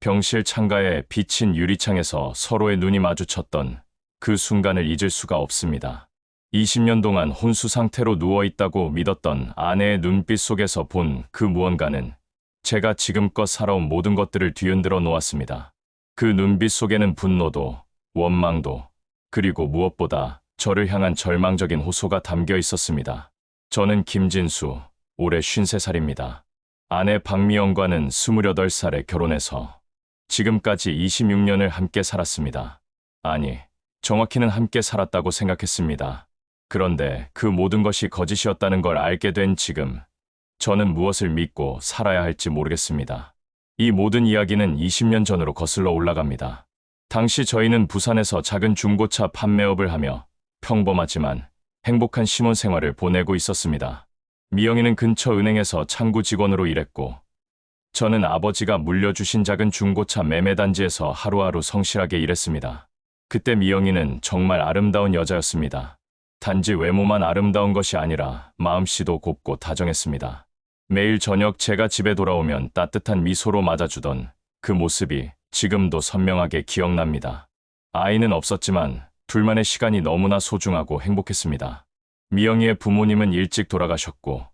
병실 창가에 비친 유리창에서 서로의 눈이 마주쳤던 그 순간을 잊을 수가 없습니다. 20년 동안 혼수 상태로 누워있다고 믿었던 아내의 눈빛 속에서 본 그 무언가는 제가 지금껏 살아온 모든 것들을 뒤흔들어 놓았습니다. 그 눈빛 속에는 분노도, 원망도, 그리고 무엇보다 저를 향한 절망적인 호소가 담겨 있었습니다. 저는 김진수, 올해 53살입니다. 아내 박미영과는 28살에 결혼해서 지금까지 26년을 함께 살았습니다. 아니, 정확히는 함께 살았다고 생각했습니다. 그런데 그 모든 것이 거짓이었다는 걸 알게 된 지금, 저는 무엇을 믿고 살아야 할지 모르겠습니다. 이 모든 이야기는 20년 전으로 거슬러 올라갑니다. 당시 저희는 부산에서 작은 중고차 판매업을 하며 평범하지만 행복한 신혼 생활을 보내고 있었습니다. 미영이는 근처 은행에서 창구 직원으로 일했고, 저는 아버지가 물려주신 작은 중고차 매매단지에서 하루하루 성실하게 일했습니다. 그때 미영이는 정말 아름다운 여자였습니다. 단지 외모만 아름다운 것이 아니라 마음씨도 곱고 다정했습니다. 매일 저녁 제가 집에 돌아오면 따뜻한 미소로 맞아주던 그 모습이 지금도 선명하게 기억납니다. 아이는 없었지만 둘만의 시간이 너무나 소중하고 행복했습니다. 미영이의 부모님은 일찍 돌아가셨고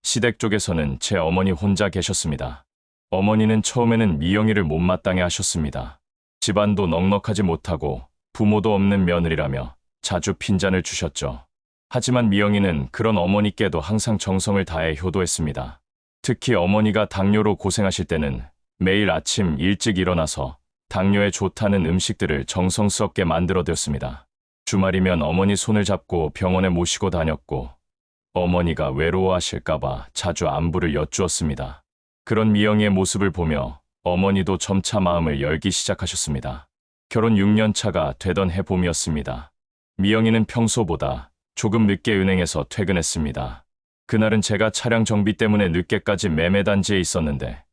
시댁 쪽에서는 제 어머니 혼자 계셨습니다. 어머니는 처음에는 미영이를 못마땅해 하셨습니다. 집안도 넉넉하지 못하고 부모도 없는 며느리라며 자주 핀잔을 주셨죠. 하지만 미영이는 그런 어머니께도 항상 정성을 다해 효도했습니다. 특히 어머니가 당뇨로 고생하실 때는 매일 아침 일찍 일어나서 당뇨에 좋다는 음식들을 정성스럽게 만들어드렸습니다. 주말이면 어머니 손을 잡고 병원에 모시고 다녔고 어머니가 외로워하실까봐 자주 안부를 여쭈었습니다. 그런 미영이의 모습을 보며 어머니도 점차 마음을 열기 시작하셨습니다. 결혼 6년 차가 되던 해봄이었습니다. 미영이는 평소보다 조금 늦게 은행에서 퇴근했습니다. 그날은 제가 차량 정비 때문에 늦게까지 매매단지에 있었는데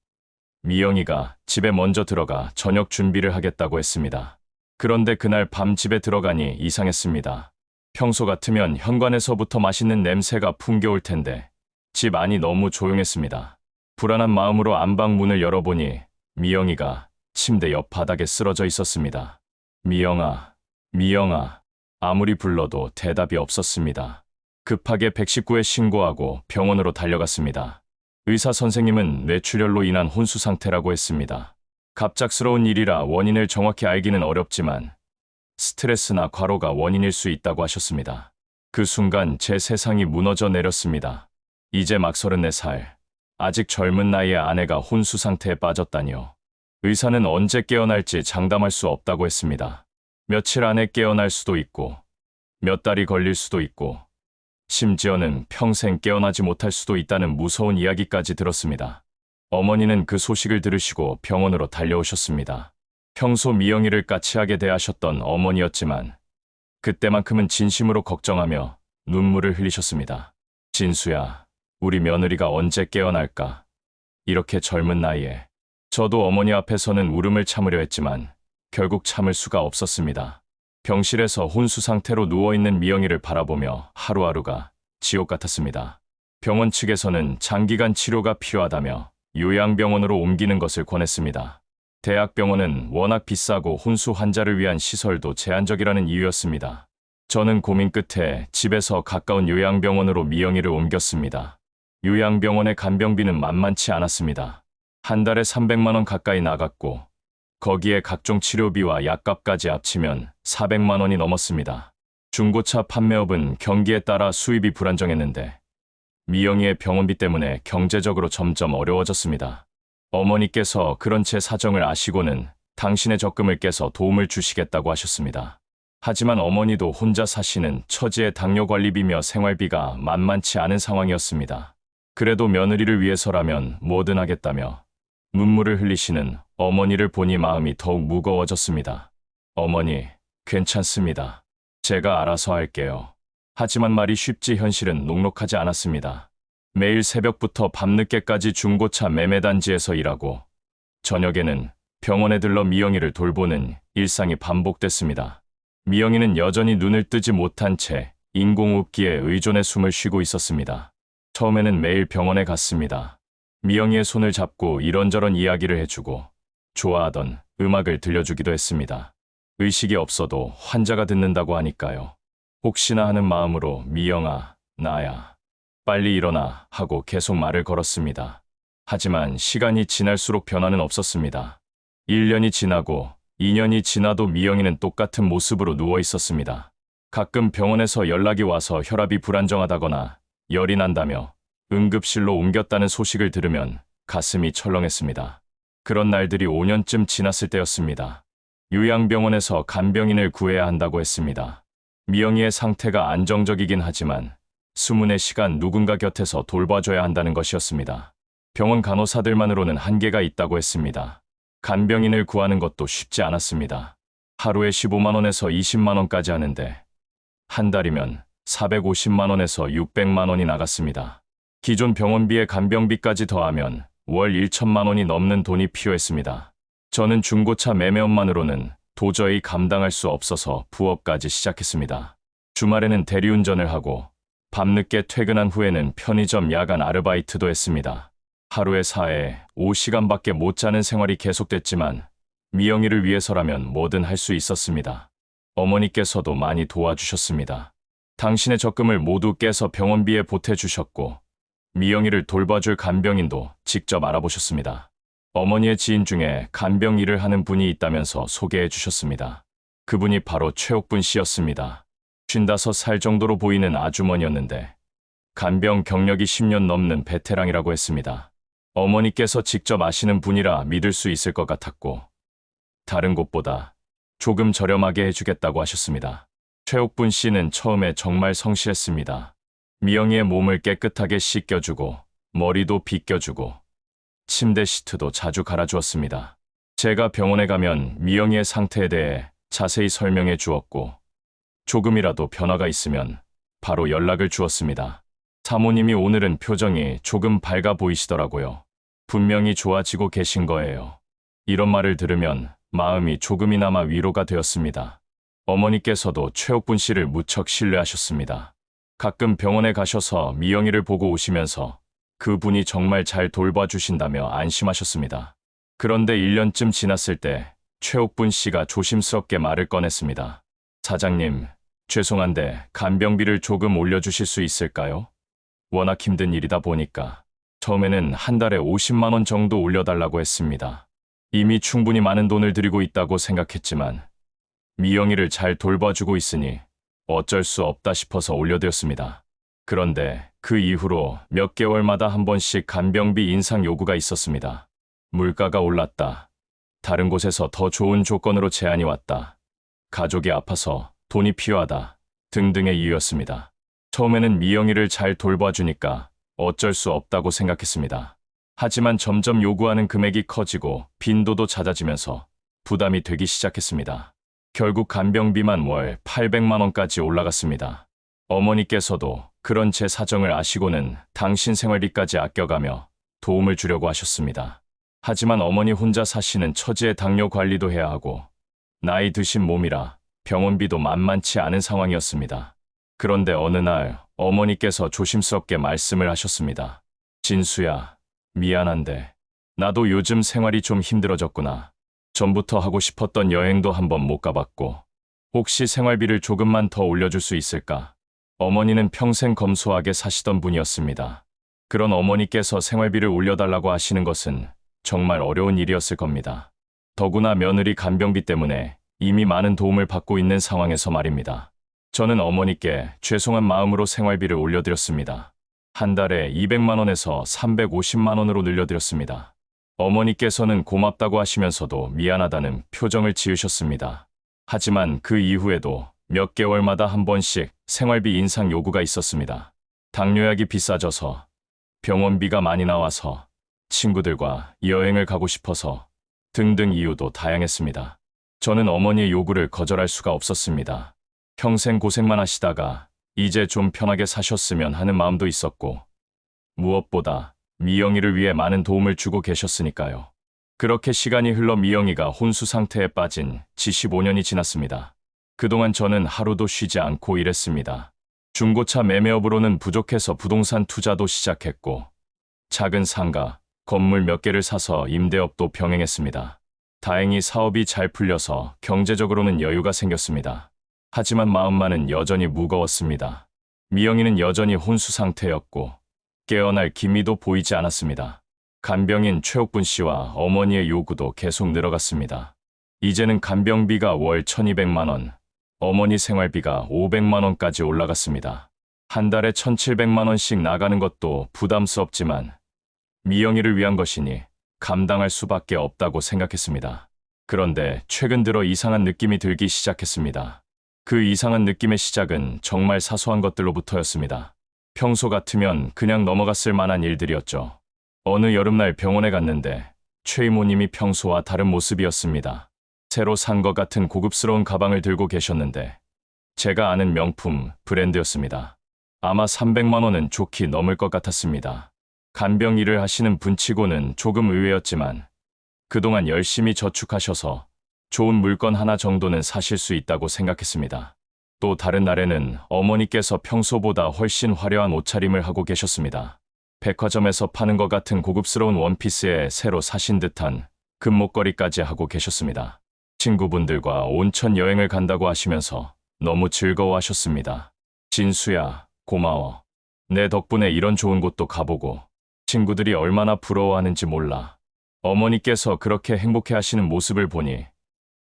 미영이가 집에 먼저 들어가 저녁 준비를 하겠다고 했습니다. 그런데 그날 밤 집에 들어가니 이상했습니다. 평소 같으면 현관에서부터 맛있는 냄새가 풍겨올 텐데 집 안이 너무 조용했습니다. 불안한 마음으로 안방 문을 열어보니 미영이가 침대 옆 바닥에 쓰러져 있었습니다. 미영아, 미영아. 아무리 불러도 대답이 없었습니다. 급하게 119에 신고하고 병원으로 달려갔습니다. 의사 선생님은 뇌출혈로 인한 혼수 상태라고 했습니다. 갑작스러운 일이라 원인을 정확히 알기는 어렵지만 스트레스나 과로가 원인일 수 있다고 하셨습니다. 그 순간 제 세상이 무너져 내렸습니다. 이제 막 34살, 아직 젊은 나이에 아내가 혼수 상태에 빠졌다니요. 의사는 언제 깨어날지 장담할 수 없다고 했습니다. 며칠 안에 깨어날 수도 있고, 몇 달이 걸릴 수도 있고, 심지어는 평생 깨어나지 못할 수도 있다는 무서운 이야기까지 들었습니다. 어머니는 그 소식을 들으시고 병원으로 달려오셨습니다. 평소 미영이를 까칠하게 대하셨던 어머니였지만 그때만큼은 진심으로 걱정하며 눈물을 흘리셨습니다. 진수야, 우리 며느리가 언제 깨어날까? 이렇게 젊은 나이에. 저도 어머니 앞에서는 울음을 참으려 했지만 결국 참을 수가 없었습니다. 병실에서 혼수 상태로 누워있는 미영이를 바라보며 하루하루가 지옥 같았습니다. 병원 측에서는 장기간 치료가 필요하다며 요양병원으로 옮기는 것을 권했습니다. 대학병원은 워낙 비싸고 혼수 환자를 위한 시설도 제한적이라는 이유였습니다. 저는 고민 끝에 집에서 가까운 요양병원으로 미영이를 옮겼습니다. 요양병원의 간병비는 만만치 않았습니다. 한 달에 300만 원 가까이 나갔고 거기에 각종 치료비와 약값까지 합치면 400만 원이 넘었습니다. 중고차 판매업은 경기에 따라 수입이 불안정했는데 미영이의 병원비 때문에 경제적으로 점점 어려워졌습니다. 어머니께서 그런 제 사정을 아시고는 당신의 적금을 깨서 도움을 주시겠다고 하셨습니다. 하지만 어머니도 혼자 사시는 처지의 당뇨관리비며 생활비가 만만치 않은 상황이었습니다. 그래도 며느리를 위해서라면 뭐든 하겠다며 눈물을 흘리시는 어머니를 보니 마음이 더욱 무거워졌습니다. 어머니, 괜찮습니다. 제가 알아서 할게요. 하지만 말이 쉽지 현실은 녹록하지 않았습니다. 매일 새벽부터 밤늦게까지 중고차 매매단지에서 일하고 저녁에는 병원에 들러 미영이를 돌보는 일상이 반복됐습니다. 미영이는 여전히 눈을 뜨지 못한 채 인공호흡기에 의존해 숨을 쉬고 있었습니다. 처음에는 매일 병원에 갔습니다. 미영이의 손을 잡고 이런저런 이야기를 해주고 좋아하던 음악을 들려주기도 했습니다. 의식이 없어도 환자가 듣는다고 하니까요. 혹시나 하는 마음으로 미영아, 나야, 빨리 일어나 하고 계속 말을 걸었습니다. 하지만 시간이 지날수록 변화는 없었습니다. 1년이 지나고 2년이 지나도 미영이는 똑같은 모습으로 누워 있었습니다. 가끔 병원에서 연락이 와서 혈압이 불안정하다거나 열이 난다며 응급실로 옮겼다는 소식을 들으면 가슴이 철렁했습니다. 그런 날들이 5년쯤 지났을 때였습니다. 요양병원에서 간병인을 구해야 한다고 했습니다. 미영이의 상태가 안정적이긴 하지만 수문의 시간 누군가 곁에서 돌봐줘야 한다는 것이었습니다. 병원 간호사들만으로는 한계가 있다고 했습니다. 간병인을 구하는 것도 쉽지 않았습니다. 하루에 15만 원에서 20만 원까지 하는데 한 달이면 450만 원에서 600만 원이 나갔습니다. 기존 병원비에 간병비까지 더하면 월 1천만 원이 넘는 돈이 필요했습니다. 저는 중고차 매매업만으로는 도저히 감당할 수 없어서 부업까지 시작했습니다. 주말에는 대리운전을 하고 밤늦게 퇴근한 후에는 편의점 야간 아르바이트도 했습니다. 하루에 4에 5시간밖에 못 자는 생활이 계속됐지만 미영이를 위해서라면 뭐든 할 수 있었습니다. 어머니께서도 많이 도와주셨습니다. 당신의 적금을 모두 깨서 병원비에 보태주셨고 미영이를 돌봐줄 간병인도 직접 알아보셨습니다. 어머니의 지인 중에 간병 일을 하는 분이 있다면서 소개해 주셨습니다. 그분이 바로 최옥분 씨였습니다. 55살 정도로 보이는 아주머니였는데 간병 경력이 10년 넘는 베테랑이라고 했습니다. 어머니께서 직접 아시는 분이라 믿을 수 있을 것 같았고 다른 곳보다 조금 저렴하게 해주겠다고 하셨습니다. 최옥분 씨는 처음에 정말 성실했습니다. 미영이의 몸을 깨끗하게 씻겨주고 머리도 빗겨주고 침대 시트도 자주 갈아주었습니다. 제가 병원에 가면 미영이의 상태에 대해 자세히 설명해 주었고 조금이라도 변화가 있으면 바로 연락을 주었습니다. 사모님이 오늘은 표정이 조금 밝아 보이시더라고요. 분명히 좋아지고 계신 거예요. 이런 말을 들으면 마음이 조금이나마 위로가 되었습니다. 어머니께서도 최옥분 씨를 무척 신뢰하셨습니다. 가끔 병원에 가셔서 미영이를 보고 오시면서 그분이 정말 잘 돌봐주신다며 안심하셨습니다. 그런데 1년쯤 지났을 때 최옥분 씨가 조심스럽게 말을 꺼냈습니다. 사장님, 죄송한데 간병비를 조금 올려주실 수 있을까요? 워낙 힘든 일이다 보니까 처음에는 한 달에 50만 원 정도 올려달라고 했습니다. 이미 충분히 많은 돈을 들이고 있다고 생각했지만 미영이를 잘 돌봐주고 있으니 어쩔 수 없다 싶어서 올려드렸습니다. 그런데 그 이후로 몇 개월마다 한 번씩 간병비 인상 요구가 있었습니다. 물가가 올랐다. 다른 곳에서 더 좋은 조건으로 제안이 왔다. 가족이 아파서 돈이 필요하다. 등등의 이유였습니다. 처음에는 미영이를 잘 돌봐주니까 어쩔 수 없다고 생각했습니다. 하지만 점점 요구하는 금액이 커지고 빈도도 잦아지면서 부담이 되기 시작했습니다. 결국 간병비만 월 800만 원까지 올라갔습니다. 어머니께서도 그런 제 사정을 아시고는 당신 생활비까지 아껴가며 도움을 주려고 하셨습니다. 하지만 어머니 혼자 사시는 처지에 당뇨 관리도 해야 하고 나이 드신 몸이라 병원비도 만만치 않은 상황이었습니다. 그런데 어느 날 어머니께서 조심스럽게 말씀을 하셨습니다. 진수야, 미안한데 나도 요즘 생활이 좀 힘들어졌구나. 전부터 하고 싶었던 여행도 한번 못 가봤고 혹시 생활비를 조금만 더 올려줄 수 있을까? 어머니는 평생 검소하게 사시던 분이었습니다. 그런 어머니께서 생활비를 올려달라고 하시는 것은 정말 어려운 일이었을 겁니다. 더구나 며느리 간병비 때문에 이미 많은 도움을 받고 있는 상황에서 말입니다. 저는 어머니께 죄송한 마음으로 생활비를 올려드렸습니다. 한 달에 200만 원에서 350만 원으로 늘려드렸습니다. 어머니께서는 고맙다고 하시면서도 미안하다는 표정을 지으셨습니다. 하지만 그 이후에도 몇 개월마다 한 번씩 생활비 인상 요구가 있었습니다. 당뇨약이 비싸져서, 병원비가 많이 나와서, 친구들과 여행을 가고 싶어서 등등 이유도 다양했습니다. 저는 어머니의 요구를 거절할 수가 없었습니다. 평생 고생만 하시다가 이제 좀 편하게 사셨으면 하는 마음도 있었고 무엇보다 미영이를 위해 많은 도움을 주고 계셨으니까요. 그렇게 시간이 흘러 미영이가 혼수 상태에 빠진 지 15년이 지났습니다. 그동안 저는 하루도 쉬지 않고 일했습니다. 중고차 매매업으로는 부족해서 부동산 투자도 시작했고 작은 상가, 건물 몇 개를 사서 임대업도 병행했습니다. 다행히 사업이 잘 풀려서 경제적으로는 여유가 생겼습니다. 하지만 마음만은 여전히 무거웠습니다. 미영이는 여전히 혼수 상태였고 깨어날 기미도 보이지 않았습니다. 간병인 최옥분 씨와 어머니의 요구도 계속 늘어갔습니다. 이제는 간병비가 월 1200만 원, 어머니 생활비가 500만 원까지 올라갔습니다. 한 달에 1700만 원씩 나가는 것도 부담스럽지만 미영이를 위한 것이니 감당할 수밖에 없다고 생각했습니다. 그런데 최근 들어 이상한 느낌이 들기 시작했습니다. 그 이상한 느낌의 시작은 정말 사소한 것들로부터였습니다. 평소 같으면 그냥 넘어갔을 만한 일들이었죠. 어느 여름날 병원에 갔는데 최 이모님이 평소와 다른 모습이었습니다. 새로 산 것 같은 고급스러운 가방을 들고 계셨는데 제가 아는 명품 브랜드였습니다. 아마 300만 원은 좋게 넘을 것 같았습니다. 간병 일을 하시는 분치고는 조금 의외였지만 그동안 열심히 저축하셔서 좋은 물건 하나 정도는 사실 수 있다고 생각했습니다. 또 다른 날에는 어머니께서 평소보다 훨씬 화려한 옷차림을 하고 계셨습니다. 백화점에서 파는 것 같은 고급스러운 원피스에 새로 사신 듯한 금목걸이까지 하고 계셨습니다. 친구분들과 온천 여행을 간다고 하시면서 너무 즐거워하셨습니다. 진수야, 고마워. 내 덕분에 이런 좋은 곳도 가보고 친구들이 얼마나 부러워하는지 몰라. 어머니께서 그렇게 행복해 하시는 모습을 보니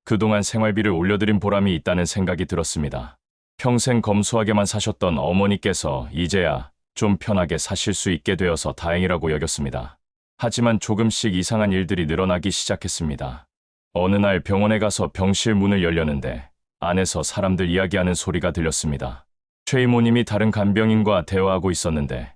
그동안 생활비를 올려드린 보람이 있다는 생각이 들었습니다. 평생 검소하게만 사셨던 어머니께서 이제야 좀 편하게 사실 수 있게 되어서 다행이라고 여겼습니다. 하지만 조금씩 이상한 일들이 늘어나기 시작했습니다. 어느 날 병원에 가서 병실 문을 열려는데 안에서 사람들 이야기하는 소리가 들렸습니다. 최 이모님이 다른 간병인과 대화하고 있었는데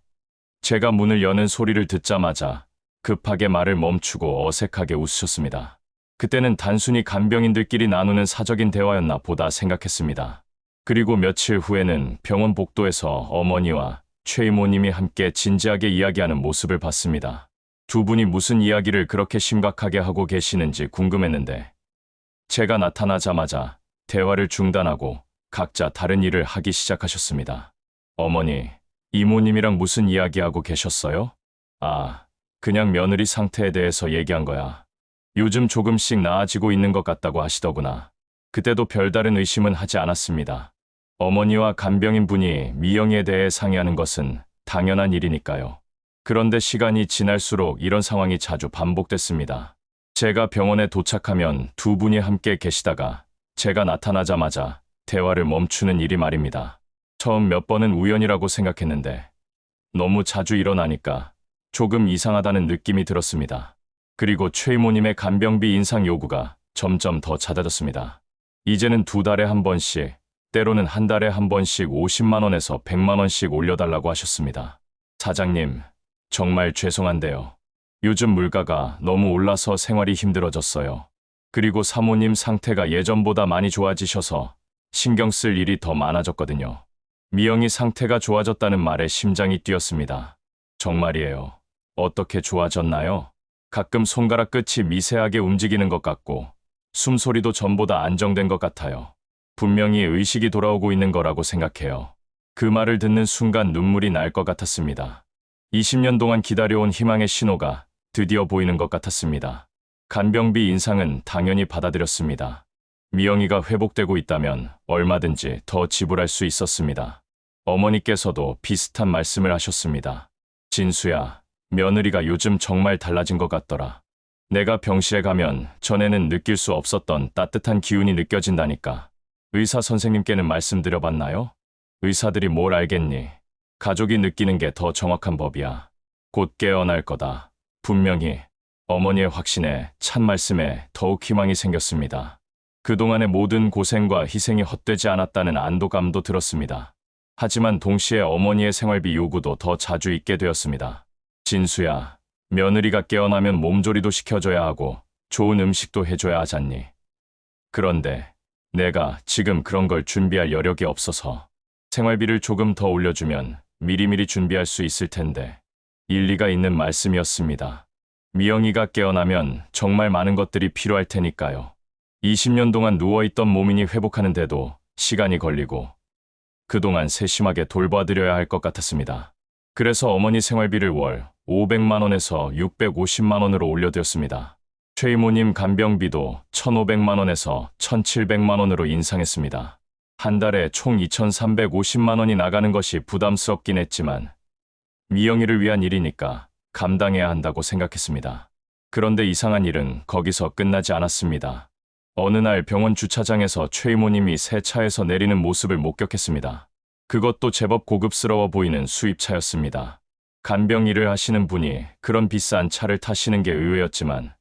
제가 문을 여는 소리를 듣자마자 급하게 말을 멈추고 어색하게 웃으셨습니다. 그때는 단순히 간병인들끼리 나누는 사적인 대화였나 보다 생각했습니다. 그리고 며칠 후에는 병원 복도에서 어머니와 최 이모님이 함께 진지하게 이야기하는 모습을 봤습니다. 두 분이 무슨 이야기를 그렇게 심각하게 하고 계시는지 궁금했는데 제가 나타나자마자 대화를 중단하고 각자 다른 일을 하기 시작하셨습니다. 어머니, 이모님이랑 무슨 이야기하고 계셨어요? 아, 그냥 며느리 상태에 대해서 얘기한 거야. 요즘 조금씩 나아지고 있는 것 같다고 하시더구나. 그때도 별다른 의심은 하지 않았습니다. 어머니와 간병인 분이 미영이에 대해 상의하는 것은 당연한 일이니까요. 그런데 시간이 지날수록 이런 상황이 자주 반복됐습니다. 제가 병원에 도착하면 두 분이 함께 계시다가 제가 나타나자마자 대화를 멈추는 일이 말입니다. 처음 몇 번은 우연이라고 생각했는데 너무 자주 일어나니까 조금 이상하다는 느낌이 들었습니다. 그리고 최 이모님의 간병비 인상 요구가 점점 더 잦아졌습니다. 이제는 2달에 한 번씩, 때로는 한 달에 한 번씩 50만 원에서 100만 원씩 올려달라고 하셨습니다. 사장님, 정말 죄송한데요. 요즘 물가가 너무 올라서 생활이 힘들어졌어요. 그리고 사모님 상태가 예전보다 많이 좋아지셔서 신경 쓸 일이 더 많아졌거든요. 미영이 상태가 좋아졌다는 말에 심장이 뛰었습니다. 정말이에요. 어떻게 좋아졌나요? 가끔 손가락 끝이 미세하게 움직이는 것 같고 숨소리도 전보다 안정된 것 같아요. 분명히 의식이 돌아오고 있는 거라고 생각해요. 그 말을 듣는 순간 눈물이 날 것 같았습니다. 20년 동안 기다려온 희망의 신호가 드디어 보이는 것 같았습니다. 간병비 인상은 당연히 받아들였습니다. 미영이가 회복되고 있다면 얼마든지 더 지불할 수 있었습니다. 어머니께서도 비슷한 말씀을 하셨습니다. 진수야, 며느리가 요즘 정말 달라진 것 같더라. 내가 병실에 가면 전에는 느낄 수 없었던 따뜻한 기운이 느껴진다니까. 의사 선생님께는 말씀드려봤나요? 의사들이 뭘 알겠니? 가족이 느끼는 게 더 정확한 법이야. 곧 깨어날 거다. 분명히 어머니의 확신에 찬 말씀에 더욱 희망이 생겼습니다. 그동안의 모든 고생과 희생이 헛되지 않았다는 안도감도 들었습니다. 하지만 동시에 어머니의 생활비 요구도 더 자주 있게 되었습니다. 진수야, 며느리가 깨어나면 몸조리도 시켜줘야 하고 좋은 음식도 해줘야 하잖니. 그런데 내가 지금 그런 걸 준비할 여력이 없어서 생활비를 조금 더 올려주면 미리미리 준비할 수 있을 텐데. 일리가 있는 말씀이었습니다. 미영이가 깨어나면 정말 많은 것들이 필요할 테니까요. 20년 동안 누워있던 몸이니 회복하는데도 시간이 걸리고 그동안 세심하게 돌봐드려야 할 것 같았습니다. 그래서 어머니 생활비를 월 500만 원에서 650만 원으로 올려드렸습니다. 최 이모님 간병비도 1,500만 원에서 1,700만 원으로 인상했습니다. 한 달에 총 2,350만 원이 나가는 것이 부담스럽긴 했지만 미영이를 위한 일이니까 감당해야 한다고 생각했습니다. 그런데 이상한 일은 거기서 끝나지 않았습니다. 어느 날 병원 주차장에서 최 이모님이 새 차에서 내리는 모습을 목격했습니다. 그것도 제법 고급스러워 보이는 수입차였습니다. 간병 일을 하시는 분이 그런 비싼 차를 타시는 게 의외였지만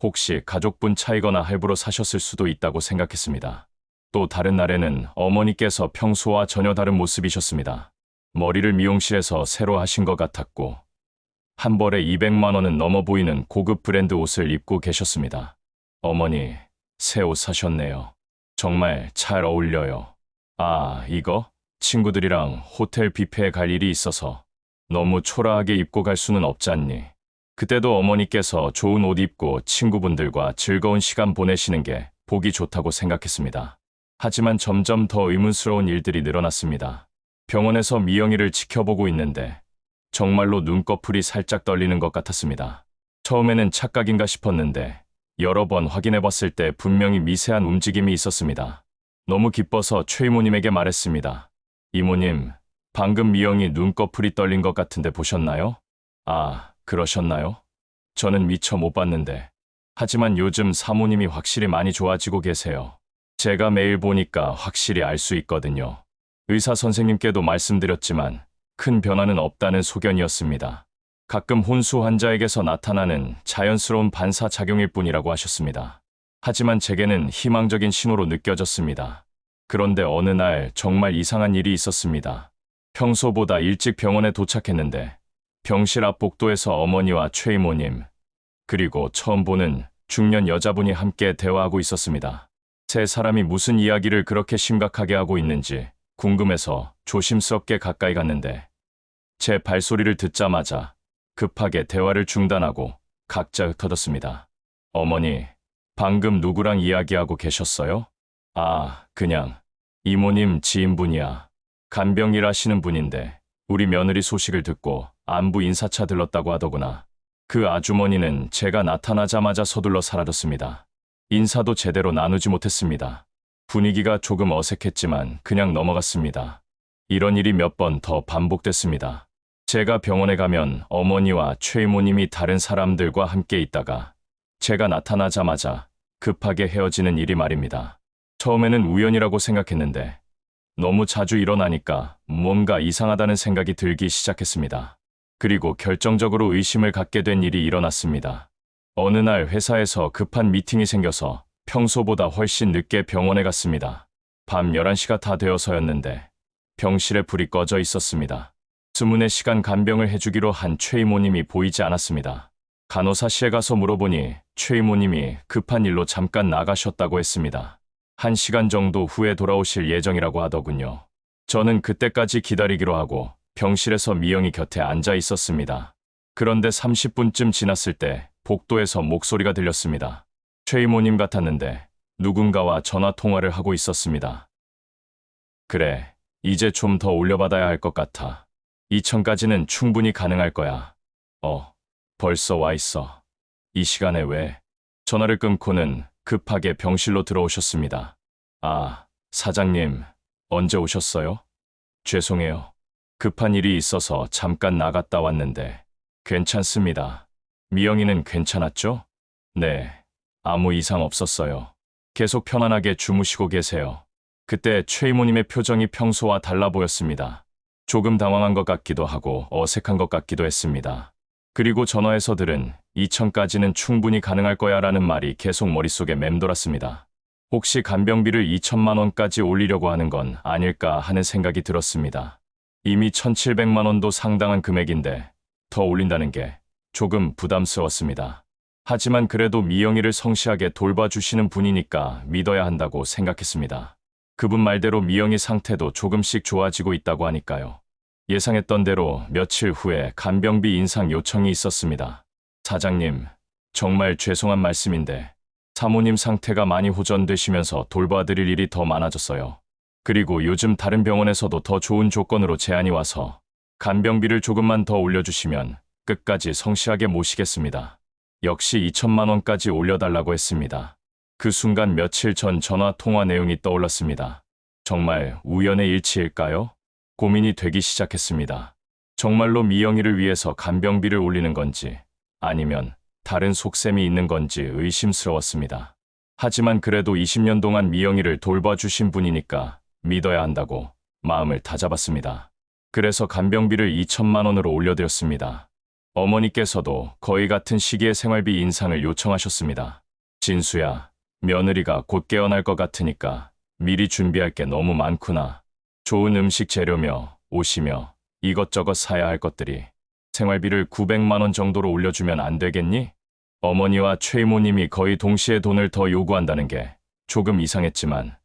혹시 가족분 차이거나 할부로 사셨을 수도 있다고 생각했습니다. 또 다른 날에는 어머니께서 평소와 전혀 다른 모습이셨습니다. 머리를 미용실에서 새로 하신 것 같았고 한 벌에 200만 원은 넘어 보이는 고급 브랜드 옷을 입고 계셨습니다. 어머니, 새 옷 사셨네요. 정말 잘 어울려요. 아, 이거? 친구들이랑 호텔 뷔페에 갈 일이 있어서 너무 초라하게 입고 갈 수는 없잖니. 그때도 어머니께서 좋은 옷 입고 친구분들과 즐거운 시간 보내시는 게 보기 좋다고 생각했습니다. 하지만 점점 더 의문스러운 일들이 늘어났습니다. 병원에서 미영이를 지켜보고 있는데 정말로 눈꺼풀이 살짝 떨리는 것 같았습니다. 처음에는 착각인가 싶었는데 여러 번 확인해봤을 때 분명히 미세한 움직임이 있었습니다. 너무 기뻐서 최 이모님에게 말했습니다. 이모님, 방금 미영이 눈꺼풀이 떨린 것 같은데 보셨나요? 아, 그러셨나요? 저는 미처 못 봤는데. 하지만 요즘 사모님이 확실히 많이 좋아지고 계세요. 제가 매일 보니까 확실히 알 수 있거든요. 의사 선생님께도 말씀드렸지만 큰 변화는 없다는 소견이었습니다. 가끔 혼수 환자에게서 나타나는 자연스러운 반사작용일 뿐이라고 하셨습니다. 하지만 제게는 희망적인 신호로 느껴졌습니다. 그런데 어느 날 정말 이상한 일이 있었습니다. 평소보다 일찍 병원에 도착했는데 병실 앞 복도에서 어머니와 최 이모님, 그리고 처음 보는 중년 여자분이 함께 대화하고 있었습니다. 세 사람이 무슨 이야기를 그렇게 심각하게 하고 있는지 궁금해서 조심스럽게 가까이 갔는데 제 발소리를 듣자마자 급하게 대화를 중단하고 각자 흩어졌습니다. 어머니, 방금 누구랑 이야기하고 계셨어요? 아, 그냥 이모님 지인분이야. 간병일 하시는 분인데 우리 며느리 소식을 듣고 안부 인사차 들렀다고 하더구나. 그 아주머니는 제가 나타나자마자 서둘러 사라졌습니다. 인사도 제대로 나누지 못했습니다. 분위기가 조금 어색했지만 그냥 넘어갔습니다. 이런 일이 몇 번 더 반복됐습니다. 제가 병원에 가면 어머니와 최 이모님이 다른 사람들과 함께 있다가 제가 나타나자마자 급하게 헤어지는 일이 말입니다. 처음에는 우연이라고 생각했는데 너무 자주 일어나니까 뭔가 이상하다는 생각이 들기 시작했습니다. 그리고 결정적으로 의심을 갖게 된 일이 일어났습니다. 어느 날 회사에서 급한 미팅이 생겨서 평소보다 훨씬 늦게 병원에 갔습니다. 밤 11시가 다 되어서였는데 병실에 불이 꺼져 있었습니다. 수문의 시간 간병을 해주기로 한 최 이모님이 보이지 않았습니다. 간호사실에 가서 물어보니 최 이모님이 급한 일로 잠깐 나가셨다고 했습니다. 1시간 정도 후에 돌아오실 예정이라고 하더군요. 저는 그때까지 기다리기로 하고 병실에서 미영이 곁에 앉아 있었습니다. 그런데 30분쯤 지났을 때 복도에서 목소리가 들렸습니다. 최 이모님 같았는데 누군가와 전화 통화를 하고 있었습니다. 그래, 이제 좀 더 올려받아야 할 것 같아. 2천까지는 충분히 가능할 거야. 벌써 와 있어. 이 시간에 왜? 전화를 끊고는 급하게 병실로 들어오셨습니다. 아, 사장님, 언제 오셨어요? 죄송해요. 급한 일이 있어서 잠깐 나갔다 왔는데. 괜찮습니다. 미영이는 괜찮았죠? 네, 아무 이상 없었어요. 계속 편안하게 주무시고 계세요. 그때 최 이모님의 표정이 평소와 달라 보였습니다. 조금 당황한 것 같기도 하고 어색한 것 같기도 했습니다. 그리고 전화에서 들은 2천까지는 충분히 가능할 거야 라는 말이 계속 머릿속에 맴돌았습니다. 혹시 간병비를 2천만 원까지 올리려고 하는 건 아닐까 하는 생각이 들었습니다. 이미 1,700만 원도 상당한 금액인데 더 올린다는 게 조금 부담스러웠습니다. 하지만 그래도 미영이를 성실하게 돌봐주시는 분이니까 믿어야 한다고 생각했습니다. 그분 말대로 미영이 상태도 조금씩 좋아지고 있다고 하니까요. 예상했던 대로 며칠 후에 간병비 인상 요청이 있었습니다. 사장님, 정말 죄송한 말씀인데 사모님 상태가 많이 호전되시면서 돌봐드릴 일이 더 많아졌어요. 그리고 요즘 다른 병원에서도 더 좋은 조건으로 제안이 와서 간병비를 조금만 더 올려주시면 끝까지 성실하게 모시겠습니다. 역시 2천만 원까지 올려달라고 했습니다. 그 순간 며칠 전 전화 통화 내용이 떠올랐습니다. 정말 우연의 일치일까요? 고민이 되기 시작했습니다. 정말로 미영이를 위해서 간병비를 올리는 건지 아니면 다른 속셈이 있는 건지 의심스러웠습니다. 하지만 그래도 20년 동안 미영이를 돌봐주신 분이니까 믿어야 한다고 마음을 다잡았습니다. 그래서 간병비를 2천만 원으로 올려드렸습니다. 어머니께서도 거의 같은 시기에 생활비 인상을 요청하셨습니다. 진수야, 며느리가 곧 깨어날 것 같으니까 미리 준비할 게 너무 많구나. 좋은 음식 재료며 옷이며 이것저것 사야 할 것들이 생활비를 900만 원 정도로 올려주면 안 되겠니? 어머니와 최 이모님이 거의 동시에 돈을 더 요구한다는 게 조금 이상했지만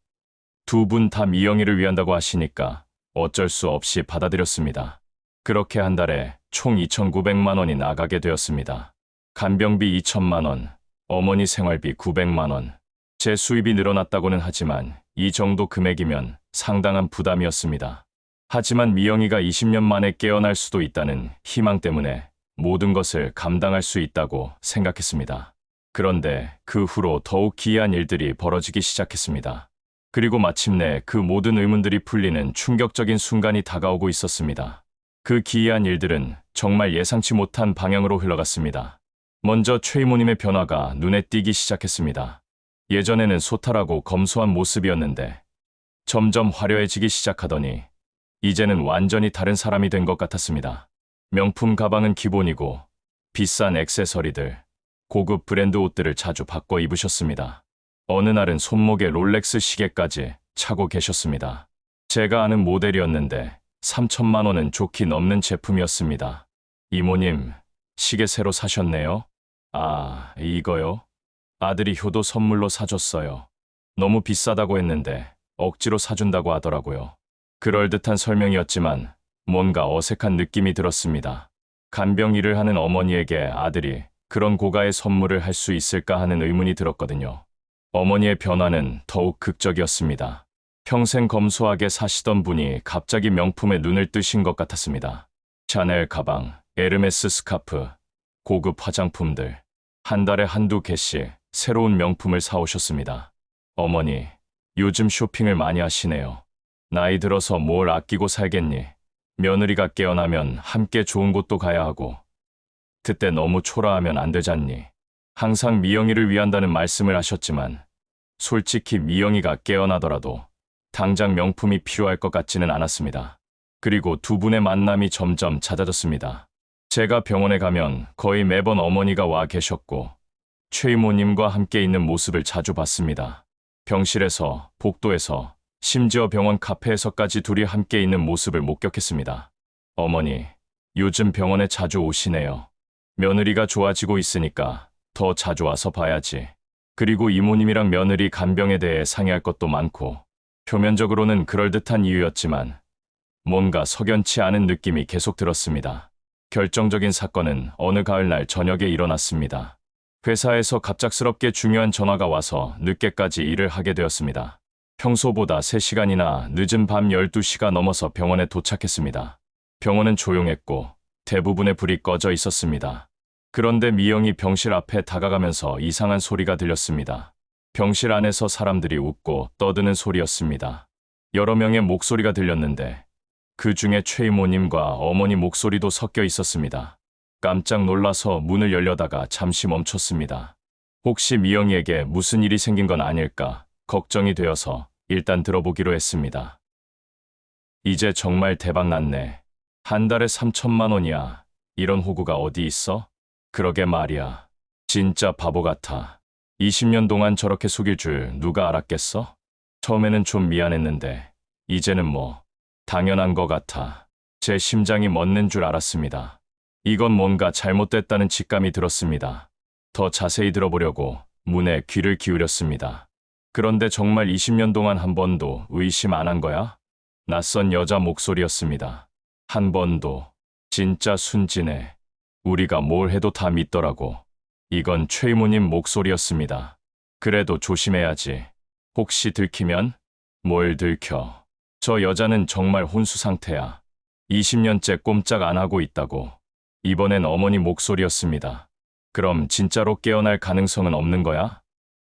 두 분 다 미영이를 위한다고 하시니까 어쩔 수 없이 받아들였습니다. 그렇게 한 달에 총 2,900만 원이 나가게 되었습니다. 간병비 2천만 원, 어머니 생활비 900만 원. 제 수입이 늘어났다고는 하지만 이 정도 금액이면 상당한 부담이었습니다. 하지만 미영이가 20년 만에 깨어날 수도 있다는 희망 때문에 모든 것을 감당할 수 있다고 생각했습니다. 그런데 그 후로 더욱 기이한 일들이 벌어지기 시작했습니다. 그리고 마침내 그 모든 의문들이 풀리는 충격적인 순간이 다가오고 있었습니다. 그 기이한 일들은 정말 예상치 못한 방향으로 흘러갔습니다. 먼저 최 이모님의 변화가 눈에 띄기 시작했습니다. 예전에는 소탈하고 검소한 모습이었는데 점점 화려해지기 시작하더니 이제는 완전히 다른 사람이 된 것 같았습니다. 명품 가방은 기본이고 비싼 액세서리들, 고급 브랜드 옷들을 자주 바꿔 입으셨습니다. 어느 날은 손목에 롤렉스 시계까지 차고 계셨습니다. 제가 아는 모델이었는데 3천만 원은 좋게 넘는 제품이었습니다. 이모님, 시계 새로 사셨네요? 아, 이거요? 아들이 효도 선물로 사줬어요. 너무 비싸다고 했는데 억지로 사준다고 하더라고요. 그럴듯한 설명이었지만 뭔가 어색한 느낌이 들었습니다. 간병 일을 하는 어머니에게 아들이 그런 고가의 선물을 할 수 있을까 하는 의문이 들었거든요. 어머니의 변화는 더욱 극적이었습니다. 평생 검소하게 사시던 분이 갑자기 명품에 눈을 뜨신 것 같았습니다. 샤넬 가방, 에르메스 스카프, 고급 화장품들, 한 달에 한두 개씩 새로운 명품을 사오셨습니다. 어머니, 요즘 쇼핑을 많이 하시네요. 나이 들어서 뭘 아끼고 살겠니? 며느리가 깨어나면 함께 좋은 곳도 가야 하고 그때 너무 초라하면 안 되잖니. 항상 미영이를 위한다는 말씀을 하셨지만 솔직히 미영이가 깨어나더라도 당장 명품이 필요할 것 같지는 않았습니다. 그리고 두 분의 만남이 점점 잦아졌습니다. 제가 병원에 가면 거의 매번 어머니가 와 계셨고 최 이모님과 함께 있는 모습을 자주 봤습니다. 병실에서, 복도에서, 심지어 병원 카페에서까지 둘이 함께 있는 모습을 목격했습니다. 어머니, 요즘 병원에 자주 오시네요. 며느리가 좋아지고 있으니까 더 자주 와서 봐야지. 그리고 이모님이랑 며느리 간병에 대해 상의할 것도 많고 표면적으로는 그럴듯한 이유였지만 뭔가 석연치 않은 느낌이 계속 들었습니다. 결정적인 사건은 어느 가을날 저녁에 일어났습니다. 회사에서 갑작스럽게 중요한 전화가 와서 늦게까지 일을 하게 되었습니다. 평소보다 3시간이나 늦은 밤 12시가 넘어서 병원에 도착했습니다. 병원은 조용했고 대부분의 불이 꺼져 있었습니다. 그런데 미영이 병실 앞에 다가가면서 이상한 소리가 들렸습니다. 병실 안에서 사람들이 웃고 떠드는 소리였습니다. 여러 명의 목소리가 들렸는데 그 중에 최 이모님과 어머니 목소리도 섞여 있었습니다. 깜짝 놀라서 문을 열려다가 잠시 멈췄습니다. 혹시 미영이에게 무슨 일이 생긴 건 아닐까 걱정이 되어서 일단 들어보기로 했습니다. 이제 정말 대박 났네. 한 달에 3천만 원이야. 이런 호구가 어디 있어? 그러게 말이야. 진짜 바보 같아. 20년 동안 저렇게 속일 줄 누가 알았겠어? 처음에는 좀 미안했는데 이제는 뭐 당연한 것 같아. 제 심장이 멎는 줄 알았습니다. 이건 뭔가 잘못됐다는 직감이 들었습니다. 더 자세히 들어보려고 문에 귀를 기울였습니다. 그런데 정말 20년 동안 한 번도 의심 안 한 거야? 낯선 여자 목소리였습니다. 한 번도. 진짜 순진해. 우리가 뭘 해도 다 믿더라고. 이건 최 이모님 목소리였습니다. 그래도 조심해야지. 혹시 들키면? 뭘 들켜. 저 여자는 정말 혼수 상태야. 20년째 꼼짝 안 하고 있다고. 이번엔 어머니 목소리였습니다. 그럼 진짜로 깨어날 가능성은 없는 거야?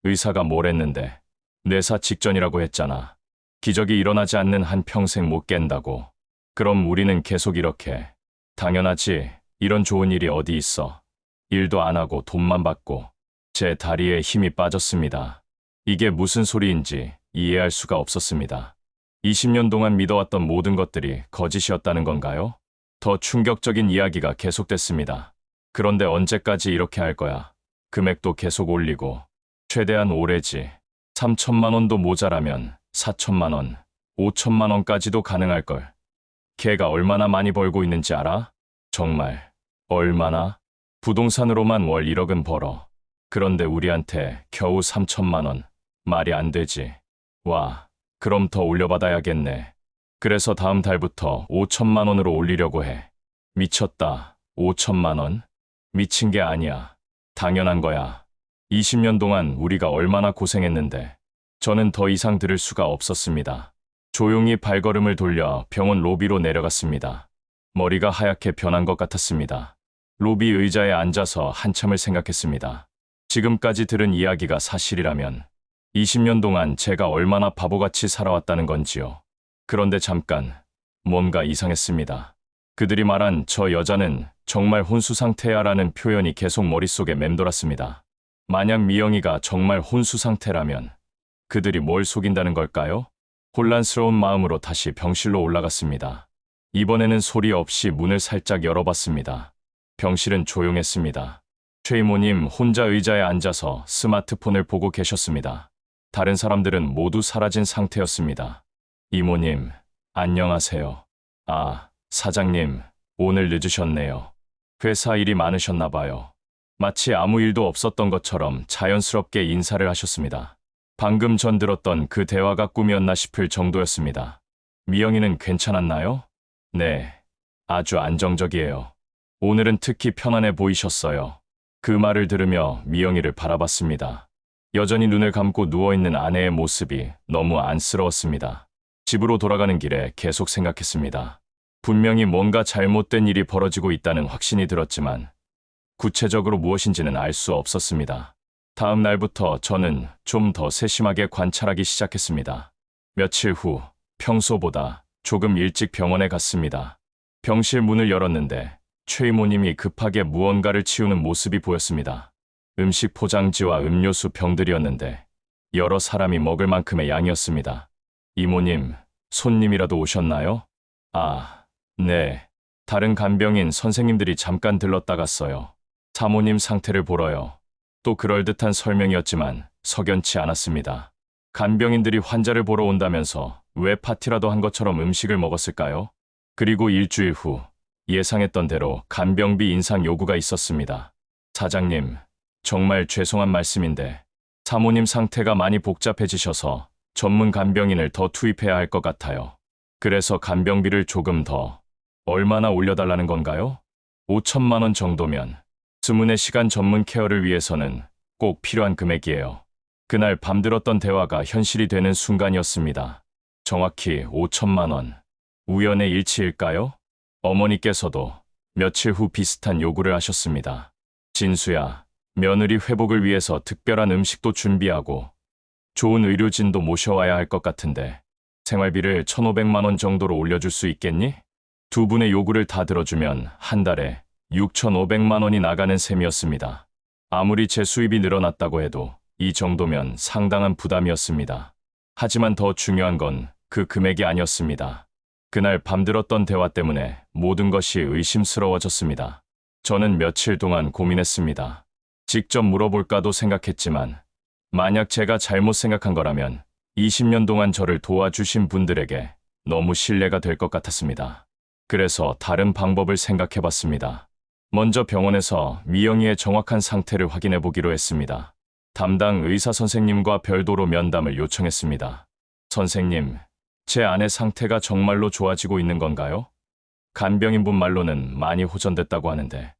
의사가 뭘 했는데? 뇌사 직전이라고 했잖아. 기적이 일어나지 않는 한 평생 못 깬다고. 그럼 우리는 계속 이렇게. 당연하지. 이런 좋은 일이 어디 있어. 일도 안 하고 돈만 받고. 제 다리에 힘이 빠졌습니다. 이게 무슨 소리인지 이해할 수가 없었습니다. 20년 동안 믿어왔던 모든 것들이 거짓이었다는 건가요? 더 충격적인 이야기가 계속됐습니다. 그런데 언제까지 이렇게 할 거야? 금액도 계속 올리고. 최대한 오래지. 3천만 원도 모자라면 4천만 원, 5천만 원까지도 가능할걸. 걔가 얼마나 많이 벌고 있는지 알아? 정말. 얼마나? 부동산으로만 월 1억은 벌어. 그런데 우리한테 겨우 3천만 원. 말이 안 되지. 와, 그럼 더 올려받아야겠네. 그래서 다음 달부터 5천만 원으로 올리려고 해. 미쳤다. 5천만 원? 미친 게 아니야. 당연한 거야. 20년 동안 우리가 얼마나 고생했는데. 저는 더 이상 들을 수가 없었습니다. 조용히 발걸음을 돌려 병원 로비로 내려갔습니다. 머리가 하얗게 변한 것 같았습니다. 로비 의자에 앉아서 한참을 생각했습니다. 지금까지 들은 이야기가 사실이라면 20년 동안 제가 얼마나 바보같이 살아왔다는 건지요. 그런데 잠깐, 뭔가 이상했습니다. 그들이 말한 저 여자는 정말 혼수 상태야라는 표현이 계속 머릿속에 맴돌았습니다. 만약 미영이가 정말 혼수 상태라면 그들이 뭘 속인다는 걸까요? 혼란스러운 마음으로 다시 병실로 올라갔습니다. 이번에는 소리 없이 문을 살짝 열어봤습니다. 병실은 조용했습니다. 최 이모님 혼자 의자에 앉아서 스마트폰을 보고 계셨습니다. 다른 사람들은 모두 사라진 상태였습니다. 이모님, 안녕하세요. 아, 사장님, 오늘 늦으셨네요. 회사 일이 많으셨나 봐요. 마치 아무 일도 없었던 것처럼 자연스럽게 인사를 하셨습니다. 방금 전 들었던 그 대화가 꿈이었나 싶을 정도였습니다. 미영이는 괜찮았나요? 네, 아주 안정적이에요. 오늘은 특히 편안해 보이셨어요. 그 말을 들으며 미영이를 바라봤습니다. 여전히 눈을 감고 누워있는 아내의 모습이 너무 안쓰러웠습니다. 집으로 돌아가는 길에 계속 생각했습니다. 분명히 뭔가 잘못된 일이 벌어지고 있다는 확신이 들었지만 구체적으로 무엇인지는 알 수 없었습니다. 다음 날부터 저는 좀 더 세심하게 관찰하기 시작했습니다. 며칠 후 평소보다 조금 일찍 병원에 갔습니다. 병실 문을 열었는데 최 이모님이 급하게 무언가를 치우는 모습이 보였습니다. 음식 포장지와 음료수 병들이었는데 여러 사람이 먹을 만큼의 양이었습니다. 이모님, 손님이라도 오셨나요? 아, 네. 다른 간병인 선생님들이 잠깐 들렀다 갔어요. 사모님 상태를 보러요. 또 그럴듯한 설명이었지만 석연치 않았습니다. 간병인들이 환자를 보러 온다면서 왜 파티라도 한 것처럼 음식을 먹었을까요? 그리고 일주일 후 예상했던 대로 간병비 인상 요구가 있었습니다. 사장님, 정말 죄송한 말씀인데 사모님 상태가 많이 복잡해지셔서 전문 간병인을 더 투입해야 할 것 같아요. 그래서 간병비를 조금 더. 얼마나 올려달라는 건가요? 5천만 원 정도면 24시간 전문 케어를 위해서는 꼭 필요한 금액이에요. 그날 밤들었던 대화가 현실이 되는 순간이었습니다. 정확히 5천만 원. 우연의 일치일까요? 어머니께서도 며칠 후 비슷한 요구를 하셨습니다. 진수야, 며느리 회복을 위해서 특별한 음식도 준비하고 좋은 의료진도 모셔와야 할 것 같은데 생활비를 1,500만 원 정도로 올려줄 수 있겠니? 두 분의 요구를 다 들어주면 한 달에 6,500만 원이 나가는 셈이었습니다. 아무리 제 수입이 늘어났다고 해도 이 정도면 상당한 부담이었습니다. 하지만 더 중요한 건 그 금액이 아니었습니다. 그날 밤들었던 대화 때문에 모든 것이 의심스러워졌습니다. 저는 며칠 동안 고민했습니다. 직접 물어볼까도 생각했지만 만약 제가 잘못 생각한 거라면 20년 동안 저를 도와주신 분들에게 너무 신뢰가 될 것 같았습니다. 그래서 다른 방법을 생각해봤습니다. 먼저 병원에서 미영이의 정확한 상태를 확인해 보기로 했습니다. 담당 의사 선생님과 별도로 면담을 요청했습니다. 선생님, 제 아내 상태가 정말로 좋아지고 있는 건가요? 간병인분 말로는 많이 호전됐다고 하는데.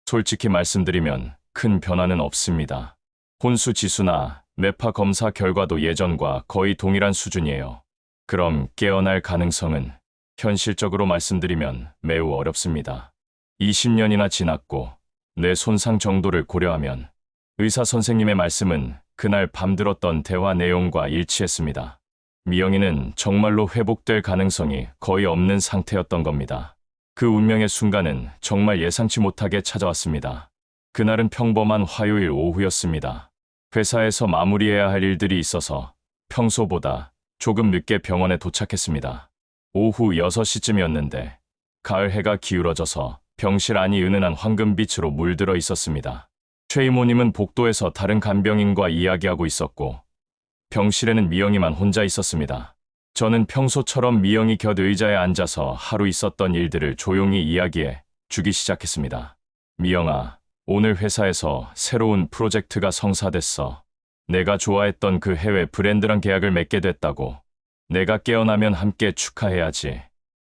솔직히 말씀드리면 큰 변화는 없습니다. 혼수 지수나 뇌파 검사 결과도 예전과 거의 동일한 수준이에요. 그럼 깨어날 가능성은 현실적으로 말씀드리면 매우 어렵습니다. 20년이나 지났고 뇌 손상 정도를 고려하면 의사 선생님의 말씀은 그날 밤 들었던 대화 내용과 일치했습니다. 미영이는 정말로 회복될 가능성이 거의 없는 상태였던 겁니다. 그 운명의 순간은 정말 예상치 못하게 찾아왔습니다. 그날은 평범한 화요일 오후였습니다. 회사에서 마무리해야 할 일들이 있어서 평소보다 조금 늦게 병원에 도착했습니다. 오후 6시쯤이었는데 가을 해가 기울어져서 병실 안이 은은한 황금빛으로 물들어 있었습니다. 최 이모님은 복도에서 다른 간병인과 이야기하고 있었고 병실에는 미영이만 혼자 있었습니다. 저는 평소처럼 미영이 곁 의자에 앉아서 하루 있었던 일들을 조용히 이야기해 주기 시작했습니다. 미영아, 오늘 회사에서 새로운 프로젝트가 성사됐어. 내가 좋아했던 그 해외 브랜드랑 계약을 맺게 됐다고. 내가 깨어나면 함께 축하해야지.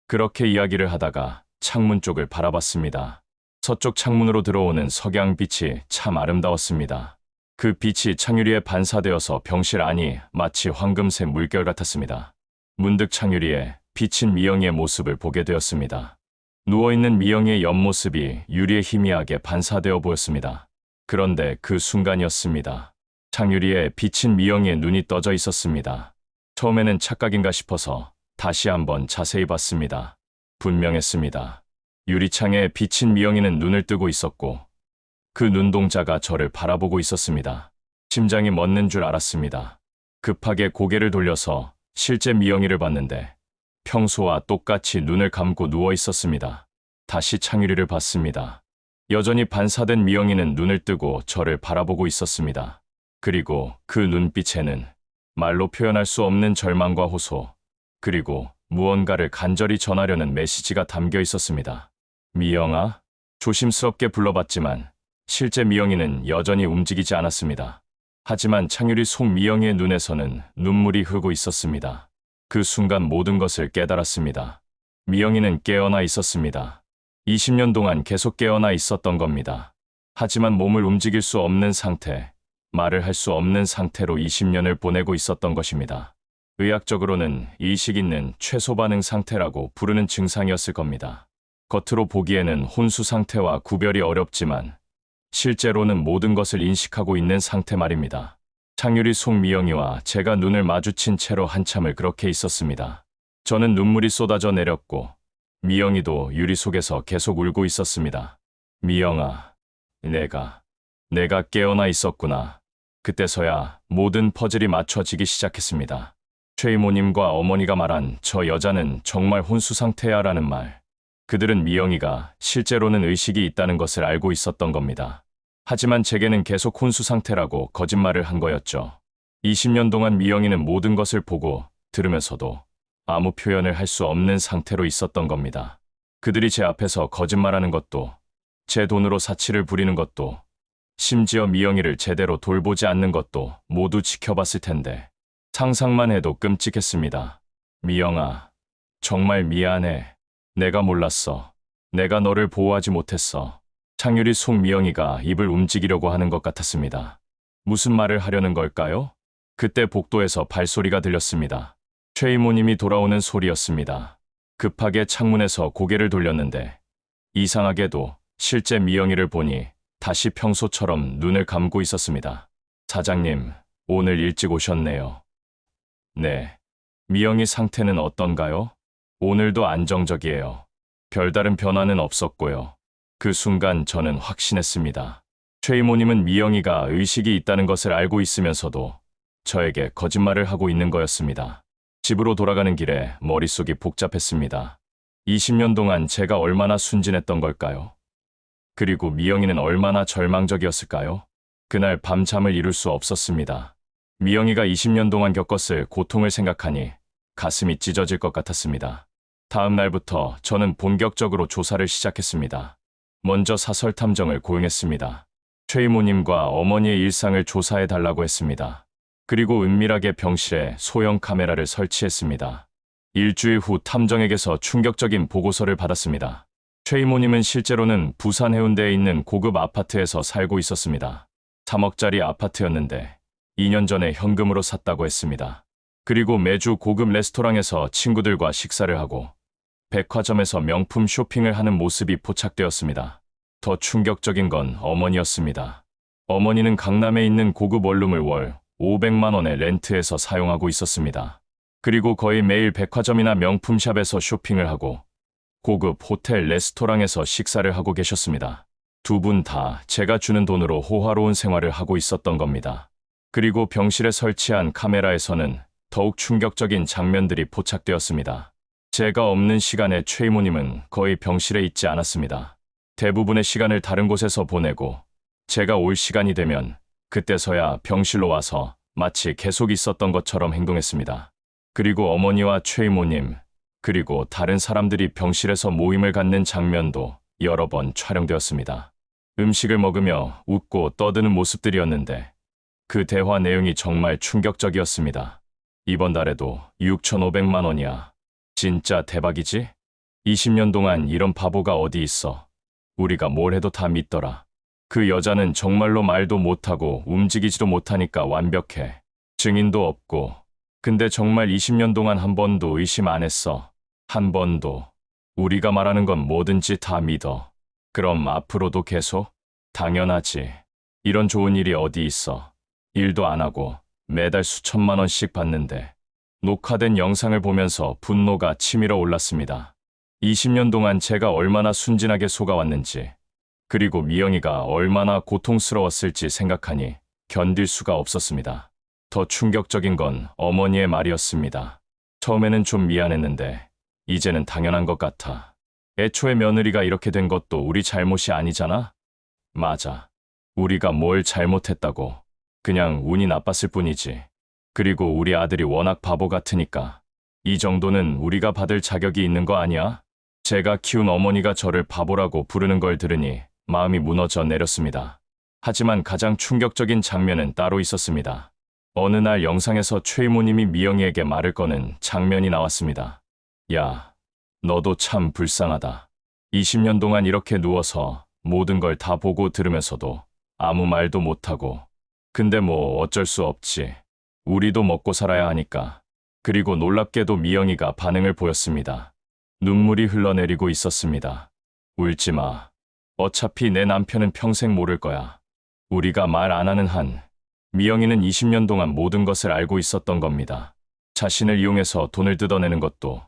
그렇게 이야기를 하다가 창문 쪽을 바라봤습니다. 서쪽 창문으로 들어오는 석양빛이 참 아름다웠습니다. 그 빛이 창유리에 반사되어서 병실 안이 마치 황금색 물결 같았습니다. 문득 창유리에 비친 미영이의 모습을 보게 되었습니다. 누워있는 미영이의 옆모습이 유리에 희미하게 반사되어 보였습니다. 그런데 그 순간이었습니다. 창유리에 비친 미영이의 눈이 떠져 있었습니다. 처음에는 착각인가 싶어서 다시 한번 자세히 봤습니다. 분명했습니다. 유리창에 비친 미영이는 눈을 뜨고 있었고 그 눈동자가 저를 바라보고 있었습니다. 심장이 멎는 줄 알았습니다. 급하게 고개를 돌려서 실제 미영이를 봤는데 평소와 똑같이 눈을 감고 누워 있었습니다. 다시 창유리를 봤습니다. 여전히 반사된 미영이는 눈을 뜨고 저를 바라보고 있었습니다. 그리고 그 눈빛에는 말로 표현할 수 없는 절망과 호소, 그리고 무언가를 간절히 전하려는 메시지가 담겨 있었습니다. 미영아? 조심스럽게 불러봤지만 실제 미영이는 여전히 움직이지 않았습니다. 하지만 창유리 속 미영이의 눈에서는 눈물이 흐르고 있었습니다. 그 순간 모든 것을 깨달았습니다. 미영이는 깨어나 있었습니다. 20년 동안 계속 깨어나 있었던 겁니다. 하지만 몸을 움직일 수 없는 상태, 말을 할 수 없는 상태로 20년을 보내고 있었던 것입니다. 의학적으로는 의식 있는 최소 반응 상태라고 부르는 증상이었을 겁니다. 겉으로 보기에는 혼수 상태와 구별이 어렵지만 실제로는 모든 것을 인식하고 있는 상태 말입니다. 창유리 속 미영이와 제가 눈을 마주친 채로 한참을 그렇게 있었습니다. 저는 눈물이 쏟아져 내렸고 미영이도 유리 속에서 계속 울고 있었습니다. 미영아, 내가 깨어나 있었구나. 그때서야 모든 퍼즐이 맞춰지기 시작했습니다. 최 이모님과 어머니가 말한 저 여자는 정말 혼수 상태야라는 말. 그들은 미영이가 실제로는 의식이 있다는 것을 알고 있었던 겁니다. 하지만 제게는 계속 혼수 상태라고 거짓말을 한 거였죠. 20년 동안 미영이는 모든 것을 보고 들으면서도 아무 표현을 할 수 없는 상태로 있었던 겁니다. 그들이 제 앞에서 거짓말하는 것도, 제 돈으로 사치를 부리는 것도, 심지어 미영이를 제대로 돌보지 않는 것도 모두 지켜봤을 텐데 상상만 해도 끔찍했습니다. 미영아, 정말 미안해. 내가 몰랐어. 내가 너를 보호하지 못했어. 창유리 속 미영이가 입을 움직이려고 하는 것 같았습니다. 무슨 말을 하려는 걸까요? 그때 복도에서 발소리가 들렸습니다. 최 이모님이 돌아오는 소리였습니다. 급하게 창문에서 고개를 돌렸는데 이상하게도 실제 미영이를 보니 다시 평소처럼 눈을 감고 있었습니다. 사장님, 오늘 일찍 오셨네요. 네. 미영이 상태는 어떤가요? 오늘도 안정적이에요. 별다른 변화는 없었고요. 그 순간 저는 확신했습니다. 최 이모님은 미영이가 의식이 있다는 것을 알고 있으면서도 저에게 거짓말을 하고 있는 거였습니다. 집으로 돌아가는 길에 머릿속이 복잡했습니다. 20년 동안 제가 얼마나 순진했던 걸까요? 그리고 미영이는 얼마나 절망적이었을까요? 그날 밤 잠을 이룰 수 없었습니다. 미영이가 20년 동안 겪었을 고통을 생각하니 가슴이 찢어질 것 같았습니다. 다음 날부터 저는 본격적으로 조사를 시작했습니다. 먼저 사설 탐정을 고용했습니다. 최 이모님과 어머니의 일상을 조사해달라고 했습니다. 그리고 은밀하게 병실에 소형 카메라를 설치했습니다. 일주일 후 탐정에게서 충격적인 보고서를 받았습니다. 최 이모님은 실제로는 부산 해운대에 있는 고급 아파트에서 살고 있었습니다. 3억짜리 아파트였는데 2년 전에 현금으로 샀다고 했습니다. 그리고 매주 고급 레스토랑에서 친구들과 식사를 하고 백화점에서 명품 쇼핑을 하는 모습이 포착되었습니다. 더 충격적인 건 어머니였습니다. 어머니는 강남에 있는 고급 원룸을 월 500만 원에 렌트해서 사용하고 있었습니다. 그리고 거의 매일 백화점이나 명품샵에서 쇼핑을 하고 고급 호텔 레스토랑에서 식사를 하고 계셨습니다. 두 분 다 제가 주는 돈으로 호화로운 생활을 하고 있었던 겁니다. 그리고 병실에 설치한 카메라에서는 더욱 충격적인 장면들이 포착되었습니다. 제가 없는 시간에 최 이모님은 거의 병실에 있지 않았습니다. 대부분의 시간을 다른 곳에서 보내고 제가 올 시간이 되면 그때서야 병실로 와서 마치 계속 있었던 것처럼 행동했습니다. 그리고 어머니와 최 이모님, 그리고 다른 사람들이 병실에서 모임을 갖는 장면도 여러 번 촬영되었습니다. 음식을 먹으며 웃고 떠드는 모습들이었는데 그 대화 내용이 정말 충격적이었습니다. 이번 달에도 6,500만 원이야. 진짜 대박이지? 20년 동안 이런 바보가 어디 있어. 우리가 뭘 해도 다 믿더라. 그 여자는 정말로 말도 못하고 움직이지도 못하니까 완벽해. 증인도 없고. 근데 정말 20년 동안 한 번도 의심 안 했어. 한 번도. 우리가 말하는 건 뭐든지 다 믿어. 그럼 앞으로도 계속? 당연하지. 이런 좋은 일이 어디 있어. 일도 안 하고 매달 수천만 원씩 받는데. 녹화된 영상을 보면서 분노가 치밀어 올랐습니다. 20년 동안 제가 얼마나 순진하게 속아왔는지, 그리고 미영이가 얼마나 고통스러웠을지 생각하니 견딜 수가 없었습니다. 더 충격적인 건 어머니의 말이었습니다. 처음에는 좀 미안했는데 이제는 당연한 것 같아. 애초에 며느리가 이렇게 된 것도 우리 잘못이 아니잖아? 맞아. 우리가 뭘 잘못했다고. 그냥 운이 나빴을 뿐이지. 그리고 우리 아들이 워낙 바보 같으니까 이 정도는 우리가 받을 자격이 있는 거 아니야? 제가 키운 어머니가 저를 바보라고 부르는 걸 들으니 마음이 무너져 내렸습니다. 하지만 가장 충격적인 장면은 따로 있었습니다. 어느 날 영상에서 최 이모님이 미영이에게 말을 거는 장면이 나왔습니다. 야, 너도 참 불쌍하다. 20년 동안 이렇게 누워서 모든 걸 다 보고 들으면서도 아무 말도 못하고. 근데 뭐 어쩔 수 없지. 우리도 먹고 살아야 하니까. 그리고 놀랍게도 미영이가 반응을 보였습니다. 눈물이 흘러내리고 있었습니다. 울지 마. 어차피 내 남편은 평생 모를 거야. 우리가 말 안 하는 한 미영이는 20년 동안 모든 것을 알고 있었던 겁니다. 자신을 이용해서 돈을 뜯어내는 것도,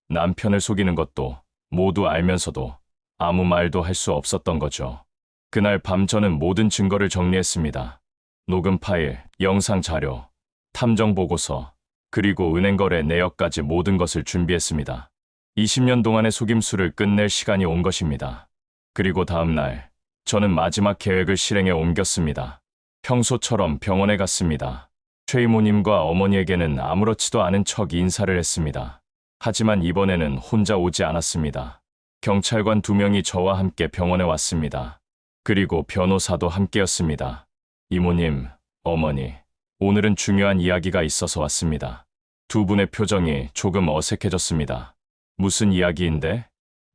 남편을 속이는 것도 모두 알면서도 아무 말도 할 수 없었던 거죠. 그날 밤 저는 모든 증거를 정리했습니다. 녹음 파일, 영상 자료, 탐정 보고서, 그리고 은행 거래 내역까지 모든 것을 준비했습니다. 20년 동안의 속임수를 끝낼 시간이 온 것입니다. 그리고 다음 날, 저는 마지막 계획을 실행에 옮겼습니다. 평소처럼 병원에 갔습니다. 최 이모님과 어머니에게는 아무렇지도 않은 척 인사를 했습니다. 하지만 이번에는 혼자 오지 않았습니다. 경찰관 2명이 저와 함께 병원에 왔습니다. 그리고 변호사도 함께였습니다. 이모님, 어머니, 오늘은 중요한 이야기가 있어서 왔습니다. 두 분의 표정이 조금 어색해졌습니다. 무슨 이야기인데?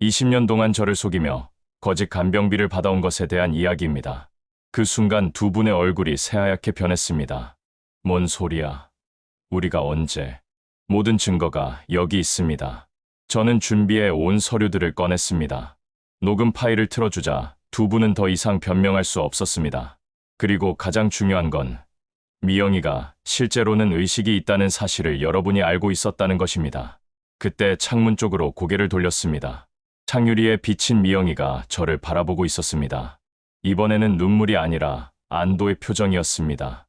20년 동안 저를 속이며 거짓 간병비를 받아온 것에 대한 이야기입니다. 그 순간 두 분의 얼굴이 새하얗게 변했습니다. 뭔 소리야? 우리가 언제? 모든 증거가 여기 있습니다. 저는 준비해 온 서류들을 꺼냈습니다. 녹음 파일을 틀어주자 두 분은 더 이상 변명할 수 없었습니다. 그리고 가장 중요한 건 미영이가 실제로는 의식이 있다는 사실을 여러분이 알고 있었다는 것입니다. 그때 창문 쪽으로 고개를 돌렸습니다. 창유리에 비친 미영이가 저를 바라보고 있었습니다. 이번에는 눈물이 아니라 안도의 표정이었습니다.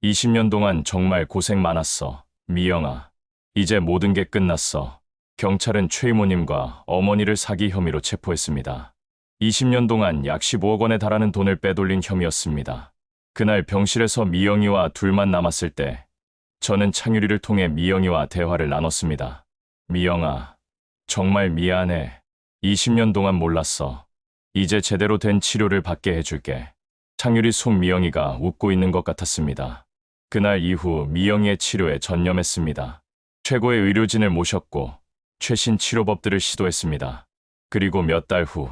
20년 동안 정말 고생 많았어, 미영아. 이제 모든 게 끝났어. 경찰은 최 이모님과 어머니를 사기 혐의로 체포했습니다. 20년 동안 약 15억 원에 달하는 돈을 빼돌린 혐의였습니다. 그날 병실에서 미영이와 둘만 남았을 때 저는 창유리를 통해 미영이와 대화를 나눴습니다. 미영아, 정말 미안해. 20년 동안 몰랐어. 이제 제대로 된 치료를 받게 해줄게. 창유리 속 미영이가 웃고 있는 것 같았습니다. 그날 이후 미영이의 치료에 전념했습니다. 최고의 의료진을 모셨고 최신 치료법들을 시도했습니다. 그리고 몇 달 후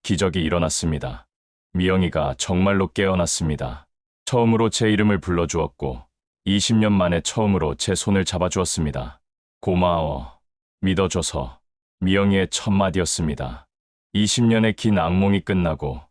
기적이 일어났습니다. 미영이가 정말로 깨어났습니다. 처음으로 제 이름을 불러주었고 20년 만에 처음으로 제 손을 잡아주었습니다. 고마워. 믿어줘서. 미영이의 첫 마디였습니다. 20년의 긴 악몽이 끝나고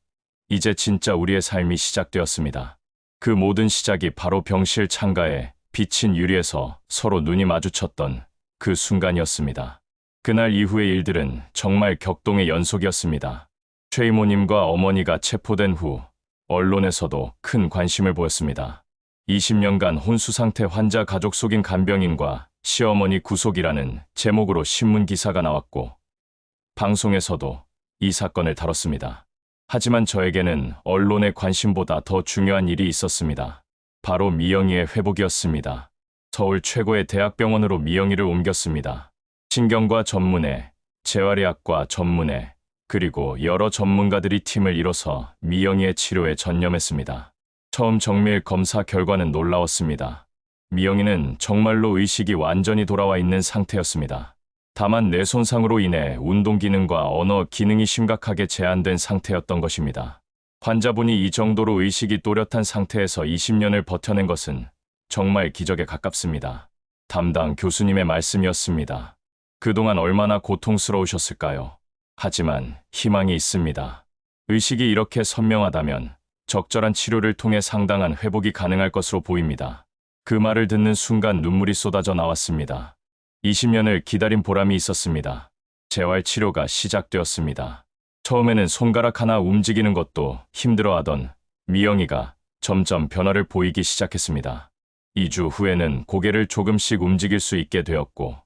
이제 진짜 우리의 삶이 시작되었습니다. 그 모든 시작이 바로 병실 창가에 비친 유리에서 서로 눈이 마주쳤던 그 순간이었습니다. 그날 이후의 일들은 정말 격동의 연속이었습니다. 최 이모님과 어머니가 체포된 후 언론에서도 큰 관심을 보였습니다. 20년간 혼수 상태 환자 가족 속인 간병인과 시어머니 구속이라는 제목으로 신문 기사가 나왔고 방송에서도 이 사건을 다뤘습니다. 하지만 저에게는 언론의 관심보다 더 중요한 일이 있었습니다. 바로 미영이의 회복이었습니다. 서울 최고의 대학병원으로 미영이를 옮겼습니다. 신경과 전문의, 재활의학과 전문의, 그리고 여러 전문가들이 팀을 이뤄서 미영이의 치료에 전념했습니다. 처음 정밀 검사 결과는 놀라웠습니다. 미영이는 정말로 의식이 완전히 돌아와 있는 상태였습니다. 다만 뇌 손상으로 인해 운동 기능과 언어 기능이 심각하게 제한된 상태였던 것입니다. 환자분이 이 정도로 의식이 또렷한 상태에서 20년을 버텨낸 것은 정말 기적에 가깝습니다. 담당 교수님의 말씀이었습니다. 그동안 얼마나 고통스러우셨을까요? 하지만 희망이 있습니다. 의식이 이렇게 선명하다면 적절한 치료를 통해 상당한 회복이 가능할 것으로 보입니다. 그 말을 듣는 순간 눈물이 쏟아져 나왔습니다. 20년을 기다린 보람이 있었습니다. 재활 치료가 시작되었습니다. 처음에는 손가락 하나 움직이는 것도 힘들어하던 미영이가 점점 변화를 보이기 시작했습니다. 2주 후에는 고개를 조금씩 움직일 수 있게 되었고,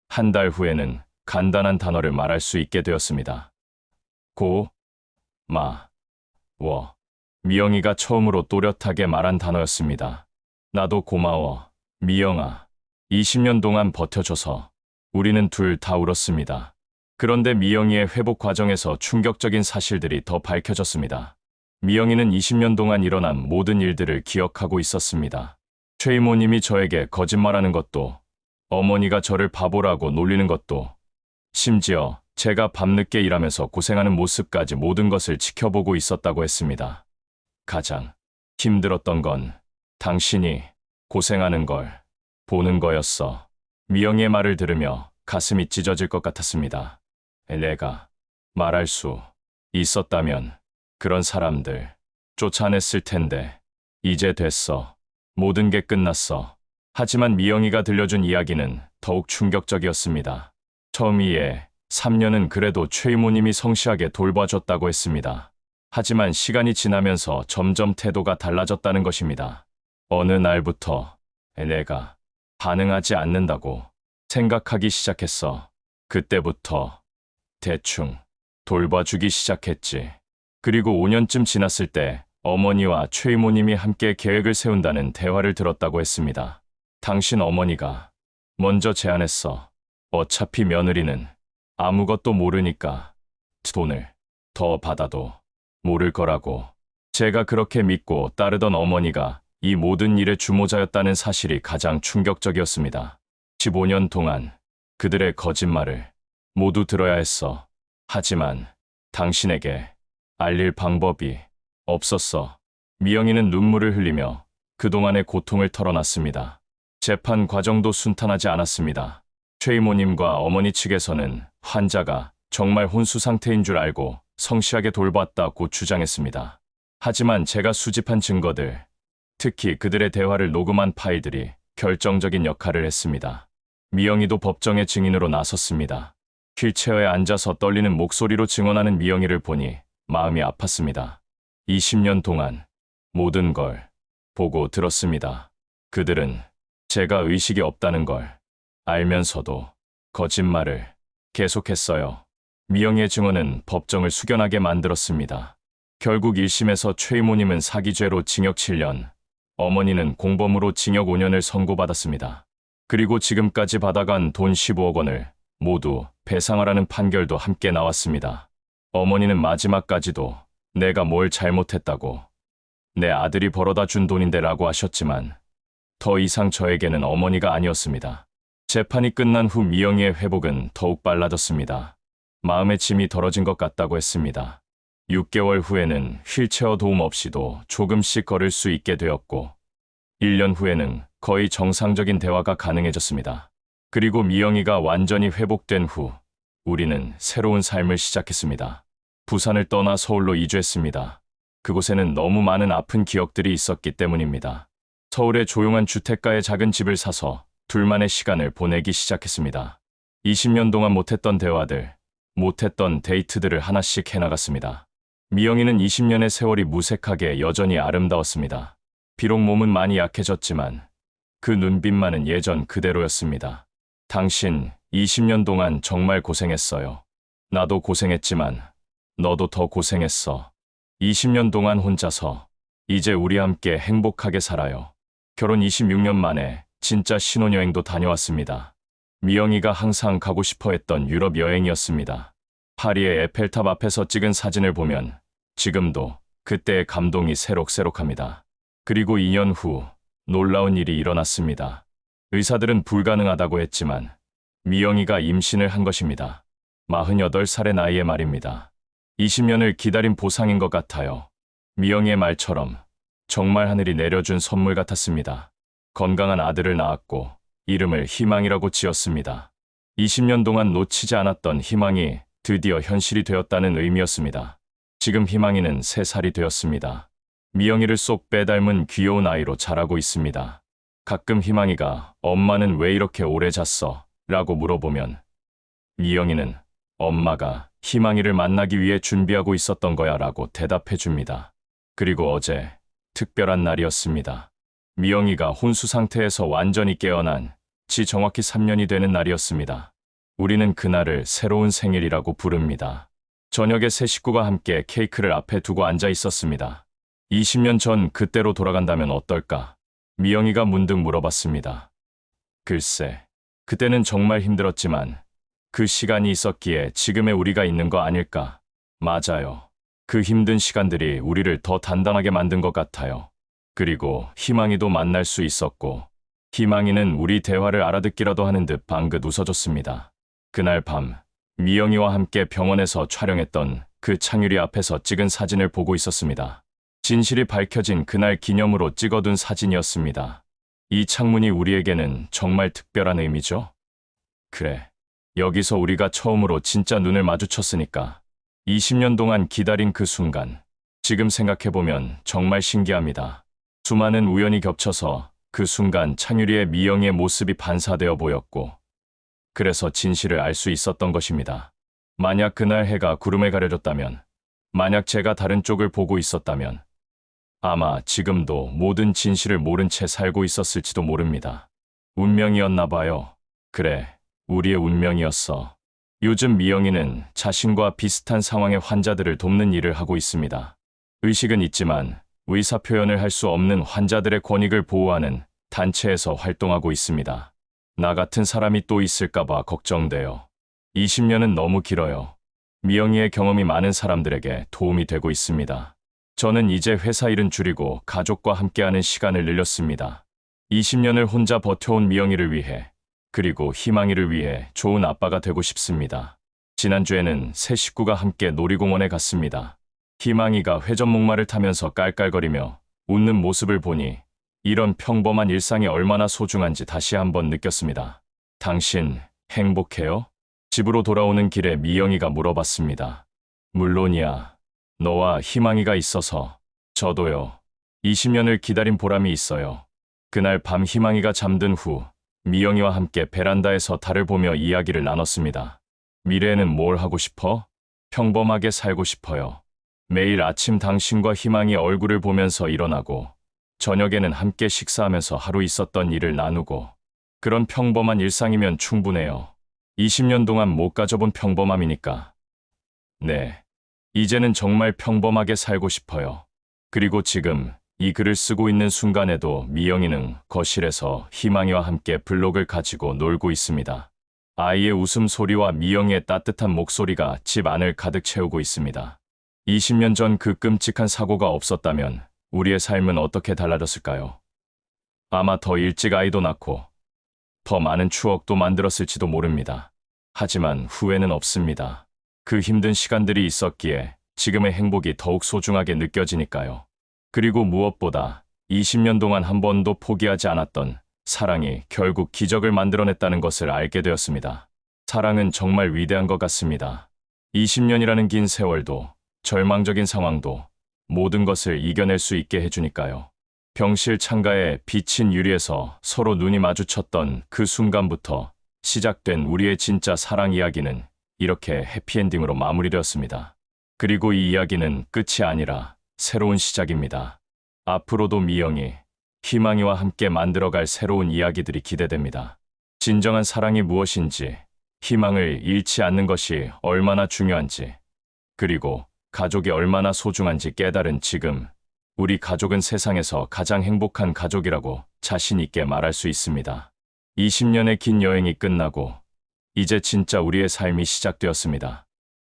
한 달 후에는 간단한 단어를 말할 수 있게 되었습니다. 고, 마, 워. 미영이가 처음으로 또렷하게 말한 단어였습니다. 나도 고마워, 미영아. 20년 동안 버텨줘서. 우리는 둘 다 울었습니다. 그런데 미영이의 회복 과정에서 충격적인 사실들이 더 밝혀졌습니다. 미영이는 20년 동안 일어난 모든 일들을 기억하고 있었습니다. 최 이모님이 저에게 거짓말하는 것도, 어머니가 저를 바보라고 놀리는 것도, 심지어 제가 밤늦게 일하면서 고생하는 모습까지 모든 것을 지켜보고 있었다고 했습니다. 가장 힘들었던 건 당신이 고생하는 걸 보는 거였어. 미영이의 말을 들으며 가슴이 찢어질 것 같았습니다. 내가 말할 수 있었다면 그런 사람들 쫓아냈을 텐데 이제 됐어. 모든 게 끝났어. 하지만 미영이가 들려준 이야기는 더욱 충격적이었습니다. 처음 이에 3년은 그래도 최 이모님이 성실하게 돌봐줬다고 했습니다. 하지만 시간이 지나면서 점점 태도가 달라졌다는 것입니다. 어느 날부터 내가 반응하지 않는다고 생각하기 시작했어. 그때부터 대충 돌봐주기 시작했지. 그리고 5년쯤 지났을 때 어머니와 최 이모님이 함께 계획을 세운다는 대화를 들었다고 했습니다. 당신 어머니가 먼저 제안했어. 어차피 며느리는 아무것도 모르니까 돈을 더 받아도 모를 거라고. 제가 그렇게 믿고 따르던 어머니가 이 모든 일의 주모자였다는 사실이 가장 충격적이었습니다. 15년 동안 그들의 거짓말을 모두 들어야 했어. 하지만 당신에게 알릴 방법이 없었어. 미영이는 눈물을 흘리며 그동안의 고통을 털어놨습니다. 재판 과정도 순탄하지 않았습니다. 최 이모님과 어머니 측에서는 환자가 정말 혼수 상태인 줄 알고 성실하게 돌봤다고 주장했습니다. 하지만 제가 수집한 증거들, 특히 그들의 대화를 녹음한 파일들이 결정적인 역할을 했습니다. 미영이도 법정의 증인으로 나섰습니다. 휠체어에 앉아서 떨리는 목소리로 증언하는 미영이를 보니 마음이 아팠습니다. 20년 동안 모든 걸 보고 들었습니다. 그들은 제가 의식이 없다는 걸 알면서도 거짓말을 계속했어요. 미영이의 증언은 법정을 숙연하게 만들었습니다. 결국 1심에서 최 이모님은 사기죄로 징역 7년, 어머니는 공범으로 징역 5년을 선고받았습니다. 그리고 지금까지 받아간 돈 15억 원을 모두 배상하라는 판결도 함께 나왔습니다. 어머니는 마지막까지도 내가 뭘 잘못했다고, 내 아들이 벌어다 준 돈인데 라고 하셨지만 더 이상 저에게는 어머니가 아니었습니다. 재판이 끝난 후 미영이의 회복은 더욱 빨라졌습니다. 마음의 짐이 덜어진 것 같다고 했습니다. 6개월 후에는 휠체어 도움 없이도 조금씩 걸을 수 있게 되었고 1년 후에는 거의 정상적인 대화가 가능해졌습니다. 그리고 미영이가 완전히 회복된 후 우리는 새로운 삶을 시작했습니다. 부산을 떠나 서울로 이주했습니다. 그곳에는 너무 많은 아픈 기억들이 있었기 때문입니다. 서울의 조용한 주택가에 작은 집을 사서 둘만의 시간을 보내기 시작했습니다. 20년 동안 못했던 대화들, 못했던 데이트들을 하나씩 해나갔습니다. 미영이는 20년의 세월이 무색하게 여전히 아름다웠습니다. 비록 몸은 많이 약해졌지만 그 눈빛만은 예전 그대로였습니다. 당신 20년 동안 정말 고생했어요. 나도 고생했지만 너도 더 고생했어. 20년 동안 혼자서 이제 우리 함께 행복하게 살아요. 결혼 26년 만에 진짜 신혼여행도 다녀왔습니다. 미영이가 항상 가고 싶어 했던 유럽 여행이었습니다. 파리의 에펠탑 앞에서 찍은 사진을 보면 지금도 그때의 감동이 새록새록합니다. 그리고 2년 후 놀라운 일이 일어났습니다. 의사들은 불가능하다고 했지만 미영이가 임신을 한 것입니다. 48살의 나이에 말입니다. 20년을 기다린 보상인 것 같아요. 미영이의 말처럼 정말 하늘이 내려준 선물 같았습니다. 건강한 아들을 낳았고 이름을 희망이라고 지었습니다. 20년 동안 놓치지 않았던 희망이 드디어 현실이 되었다는 의미였습니다. 지금 희망이는 3살이 되었습니다. 미영이를 쏙 빼닮은 귀여운 아이로 자라고 있습니다. 가끔 희망이가 엄마는 왜 이렇게 오래 잤어? 라고 물어보면 미영이는 엄마가 희망이를 만나기 위해 준비하고 있었던 거야 라고 대답해 줍니다. 그리고 어제 특별한 날이었습니다. 미영이가 혼수 상태에서 완전히 깨어난 지 정확히 3년이 되는 날이었습니다. 우리는 그날을 새로운 생일이라고 부릅니다. 저녁에 세 식구가 함께 케이크를 앞에 두고 앉아 있었습니다. 20년 전 그때로 돌아간다면 어떨까? 미영이가 문득 물어봤습니다. 글쎄, 그때는 정말 힘들었지만 그 시간이 있었기에 지금의 우리가 있는 거 아닐까? 맞아요. 그 힘든 시간들이 우리를 더 단단하게 만든 것 같아요. 그리고 희망이도 만날 수 있었고 희망이는 우리 대화를 알아듣기라도 하는 듯 방긋 웃어줬습니다. 그날 밤 미영이와 함께 병원에서 촬영했던 그 창유리 앞에서 찍은 사진을 보고 있었습니다. 진실이 밝혀진 그날 기념으로 찍어둔 사진이었습니다. 이 창문이 우리에게는 정말 특별한 의미죠? 그래, 여기서 우리가 처음으로 진짜 눈을 마주쳤으니까 20년 동안 기다린 그 순간, 지금 생각해보면 정말 신기합니다. 수많은 우연이 겹쳐서 그 순간 창유리의 미영이의 모습이 반사되어 보였고 그래서 진실을 알 수 있었던 것입니다. 만약 그날 해가 구름에 가려졌다면, 만약 제가 다른 쪽을 보고 있었다면 아마 지금도 모든 진실을 모른 채 살고 있었을지도 모릅니다. 운명이었나 봐요. 그래, 우리의 운명이었어. 요즘 미영이는 자신과 비슷한 상황의 환자들을 돕는 일을 하고 있습니다. 의식은 있지만 의사 표현을 할 수 없는 환자들의 권익을 보호하는 단체에서 활동하고 있습니다. 나 같은 사람이 또 있을까봐 걱정돼요. 20년은 너무 길어요. 미영이의 경험이 많은 사람들에게 도움이 되고 있습니다. 저는 이제 회사 일은 줄이고 가족과 함께하는 시간을 늘렸습니다. 20년을 혼자 버텨온 미영이를 위해, 그리고 희망이를 위해 좋은 아빠가 되고 싶습니다. 지난주에는 세 식구가 함께 놀이공원에 갔습니다. 희망이가 회전목마를 타면서 깔깔거리며 웃는 모습을 보니 이런 평범한 일상이 얼마나 소중한지 다시 한번 느꼈습니다. 당신 행복해요? 집으로 돌아오는 길에 미영이가 물어봤습니다. 물론이야. 너와 희망이가 있어서. 저도요. 20년을 기다린 보람이 있어요. 그날 밤 희망이가 잠든 후 미영이와 함께 베란다에서 달을 보며 이야기를 나눴습니다. 미래에는 뭘 하고 싶어? 평범하게 살고 싶어요. 매일 아침 당신과 희망이 얼굴을 보면서 일어나고 저녁에는 함께 식사하면서 하루 있었던 일을 나누고 그런 평범한 일상이면 충분해요. 20년 동안 못 가져본 평범함이니까. 네. 이제는 정말 평범하게 살고 싶어요. 그리고 지금 이 글을 쓰고 있는 순간에도 미영이는 거실에서 희망이와 함께 블록을 가지고 놀고 있습니다. 아이의 웃음소리와 미영이의 따뜻한 목소리가 집 안을 가득 채우고 있습니다. 20년 전 그 끔찍한 사고가 없었다면 우리의 삶은 어떻게 달라졌을까요? 아마 더 일찍 아이도 낳고 더 많은 추억도 만들었을지도 모릅니다. 하지만 후회는 없습니다. 그 힘든 시간들이 있었기에 지금의 행복이 더욱 소중하게 느껴지니까요. 그리고 무엇보다 20년 동안 한 번도 포기하지 않았던 사랑이 결국 기적을 만들어냈다는 것을 알게 되었습니다. 사랑은 정말 위대한 것 같습니다. 20년이라는 긴 세월도 절망적인 상황도 모든 것을 이겨낼 수 있게 해주니까요. 병실 창가에 비친 유리에서 서로 눈이 마주쳤던 그 순간부터 시작된 우리의 진짜 사랑 이야기는 이렇게 해피엔딩으로 마무리되었습니다. 그리고 이 이야기는 끝이 아니라 새로운 시작입니다. 앞으로도 미영이, 희망이와 함께 만들어갈 새로운 이야기들이 기대됩니다. 진정한 사랑이 무엇인지, 희망을 잃지 않는 것이 얼마나 중요한지, 그리고 가족이 얼마나 소중한지 깨달은 지금, 우리 가족은 세상에서 가장 행복한 가족이라고 자신 있게 말할 수 있습니다. 20년의 긴 여행이 끝나고, 이제 진짜 우리의 삶이 시작되었습니다.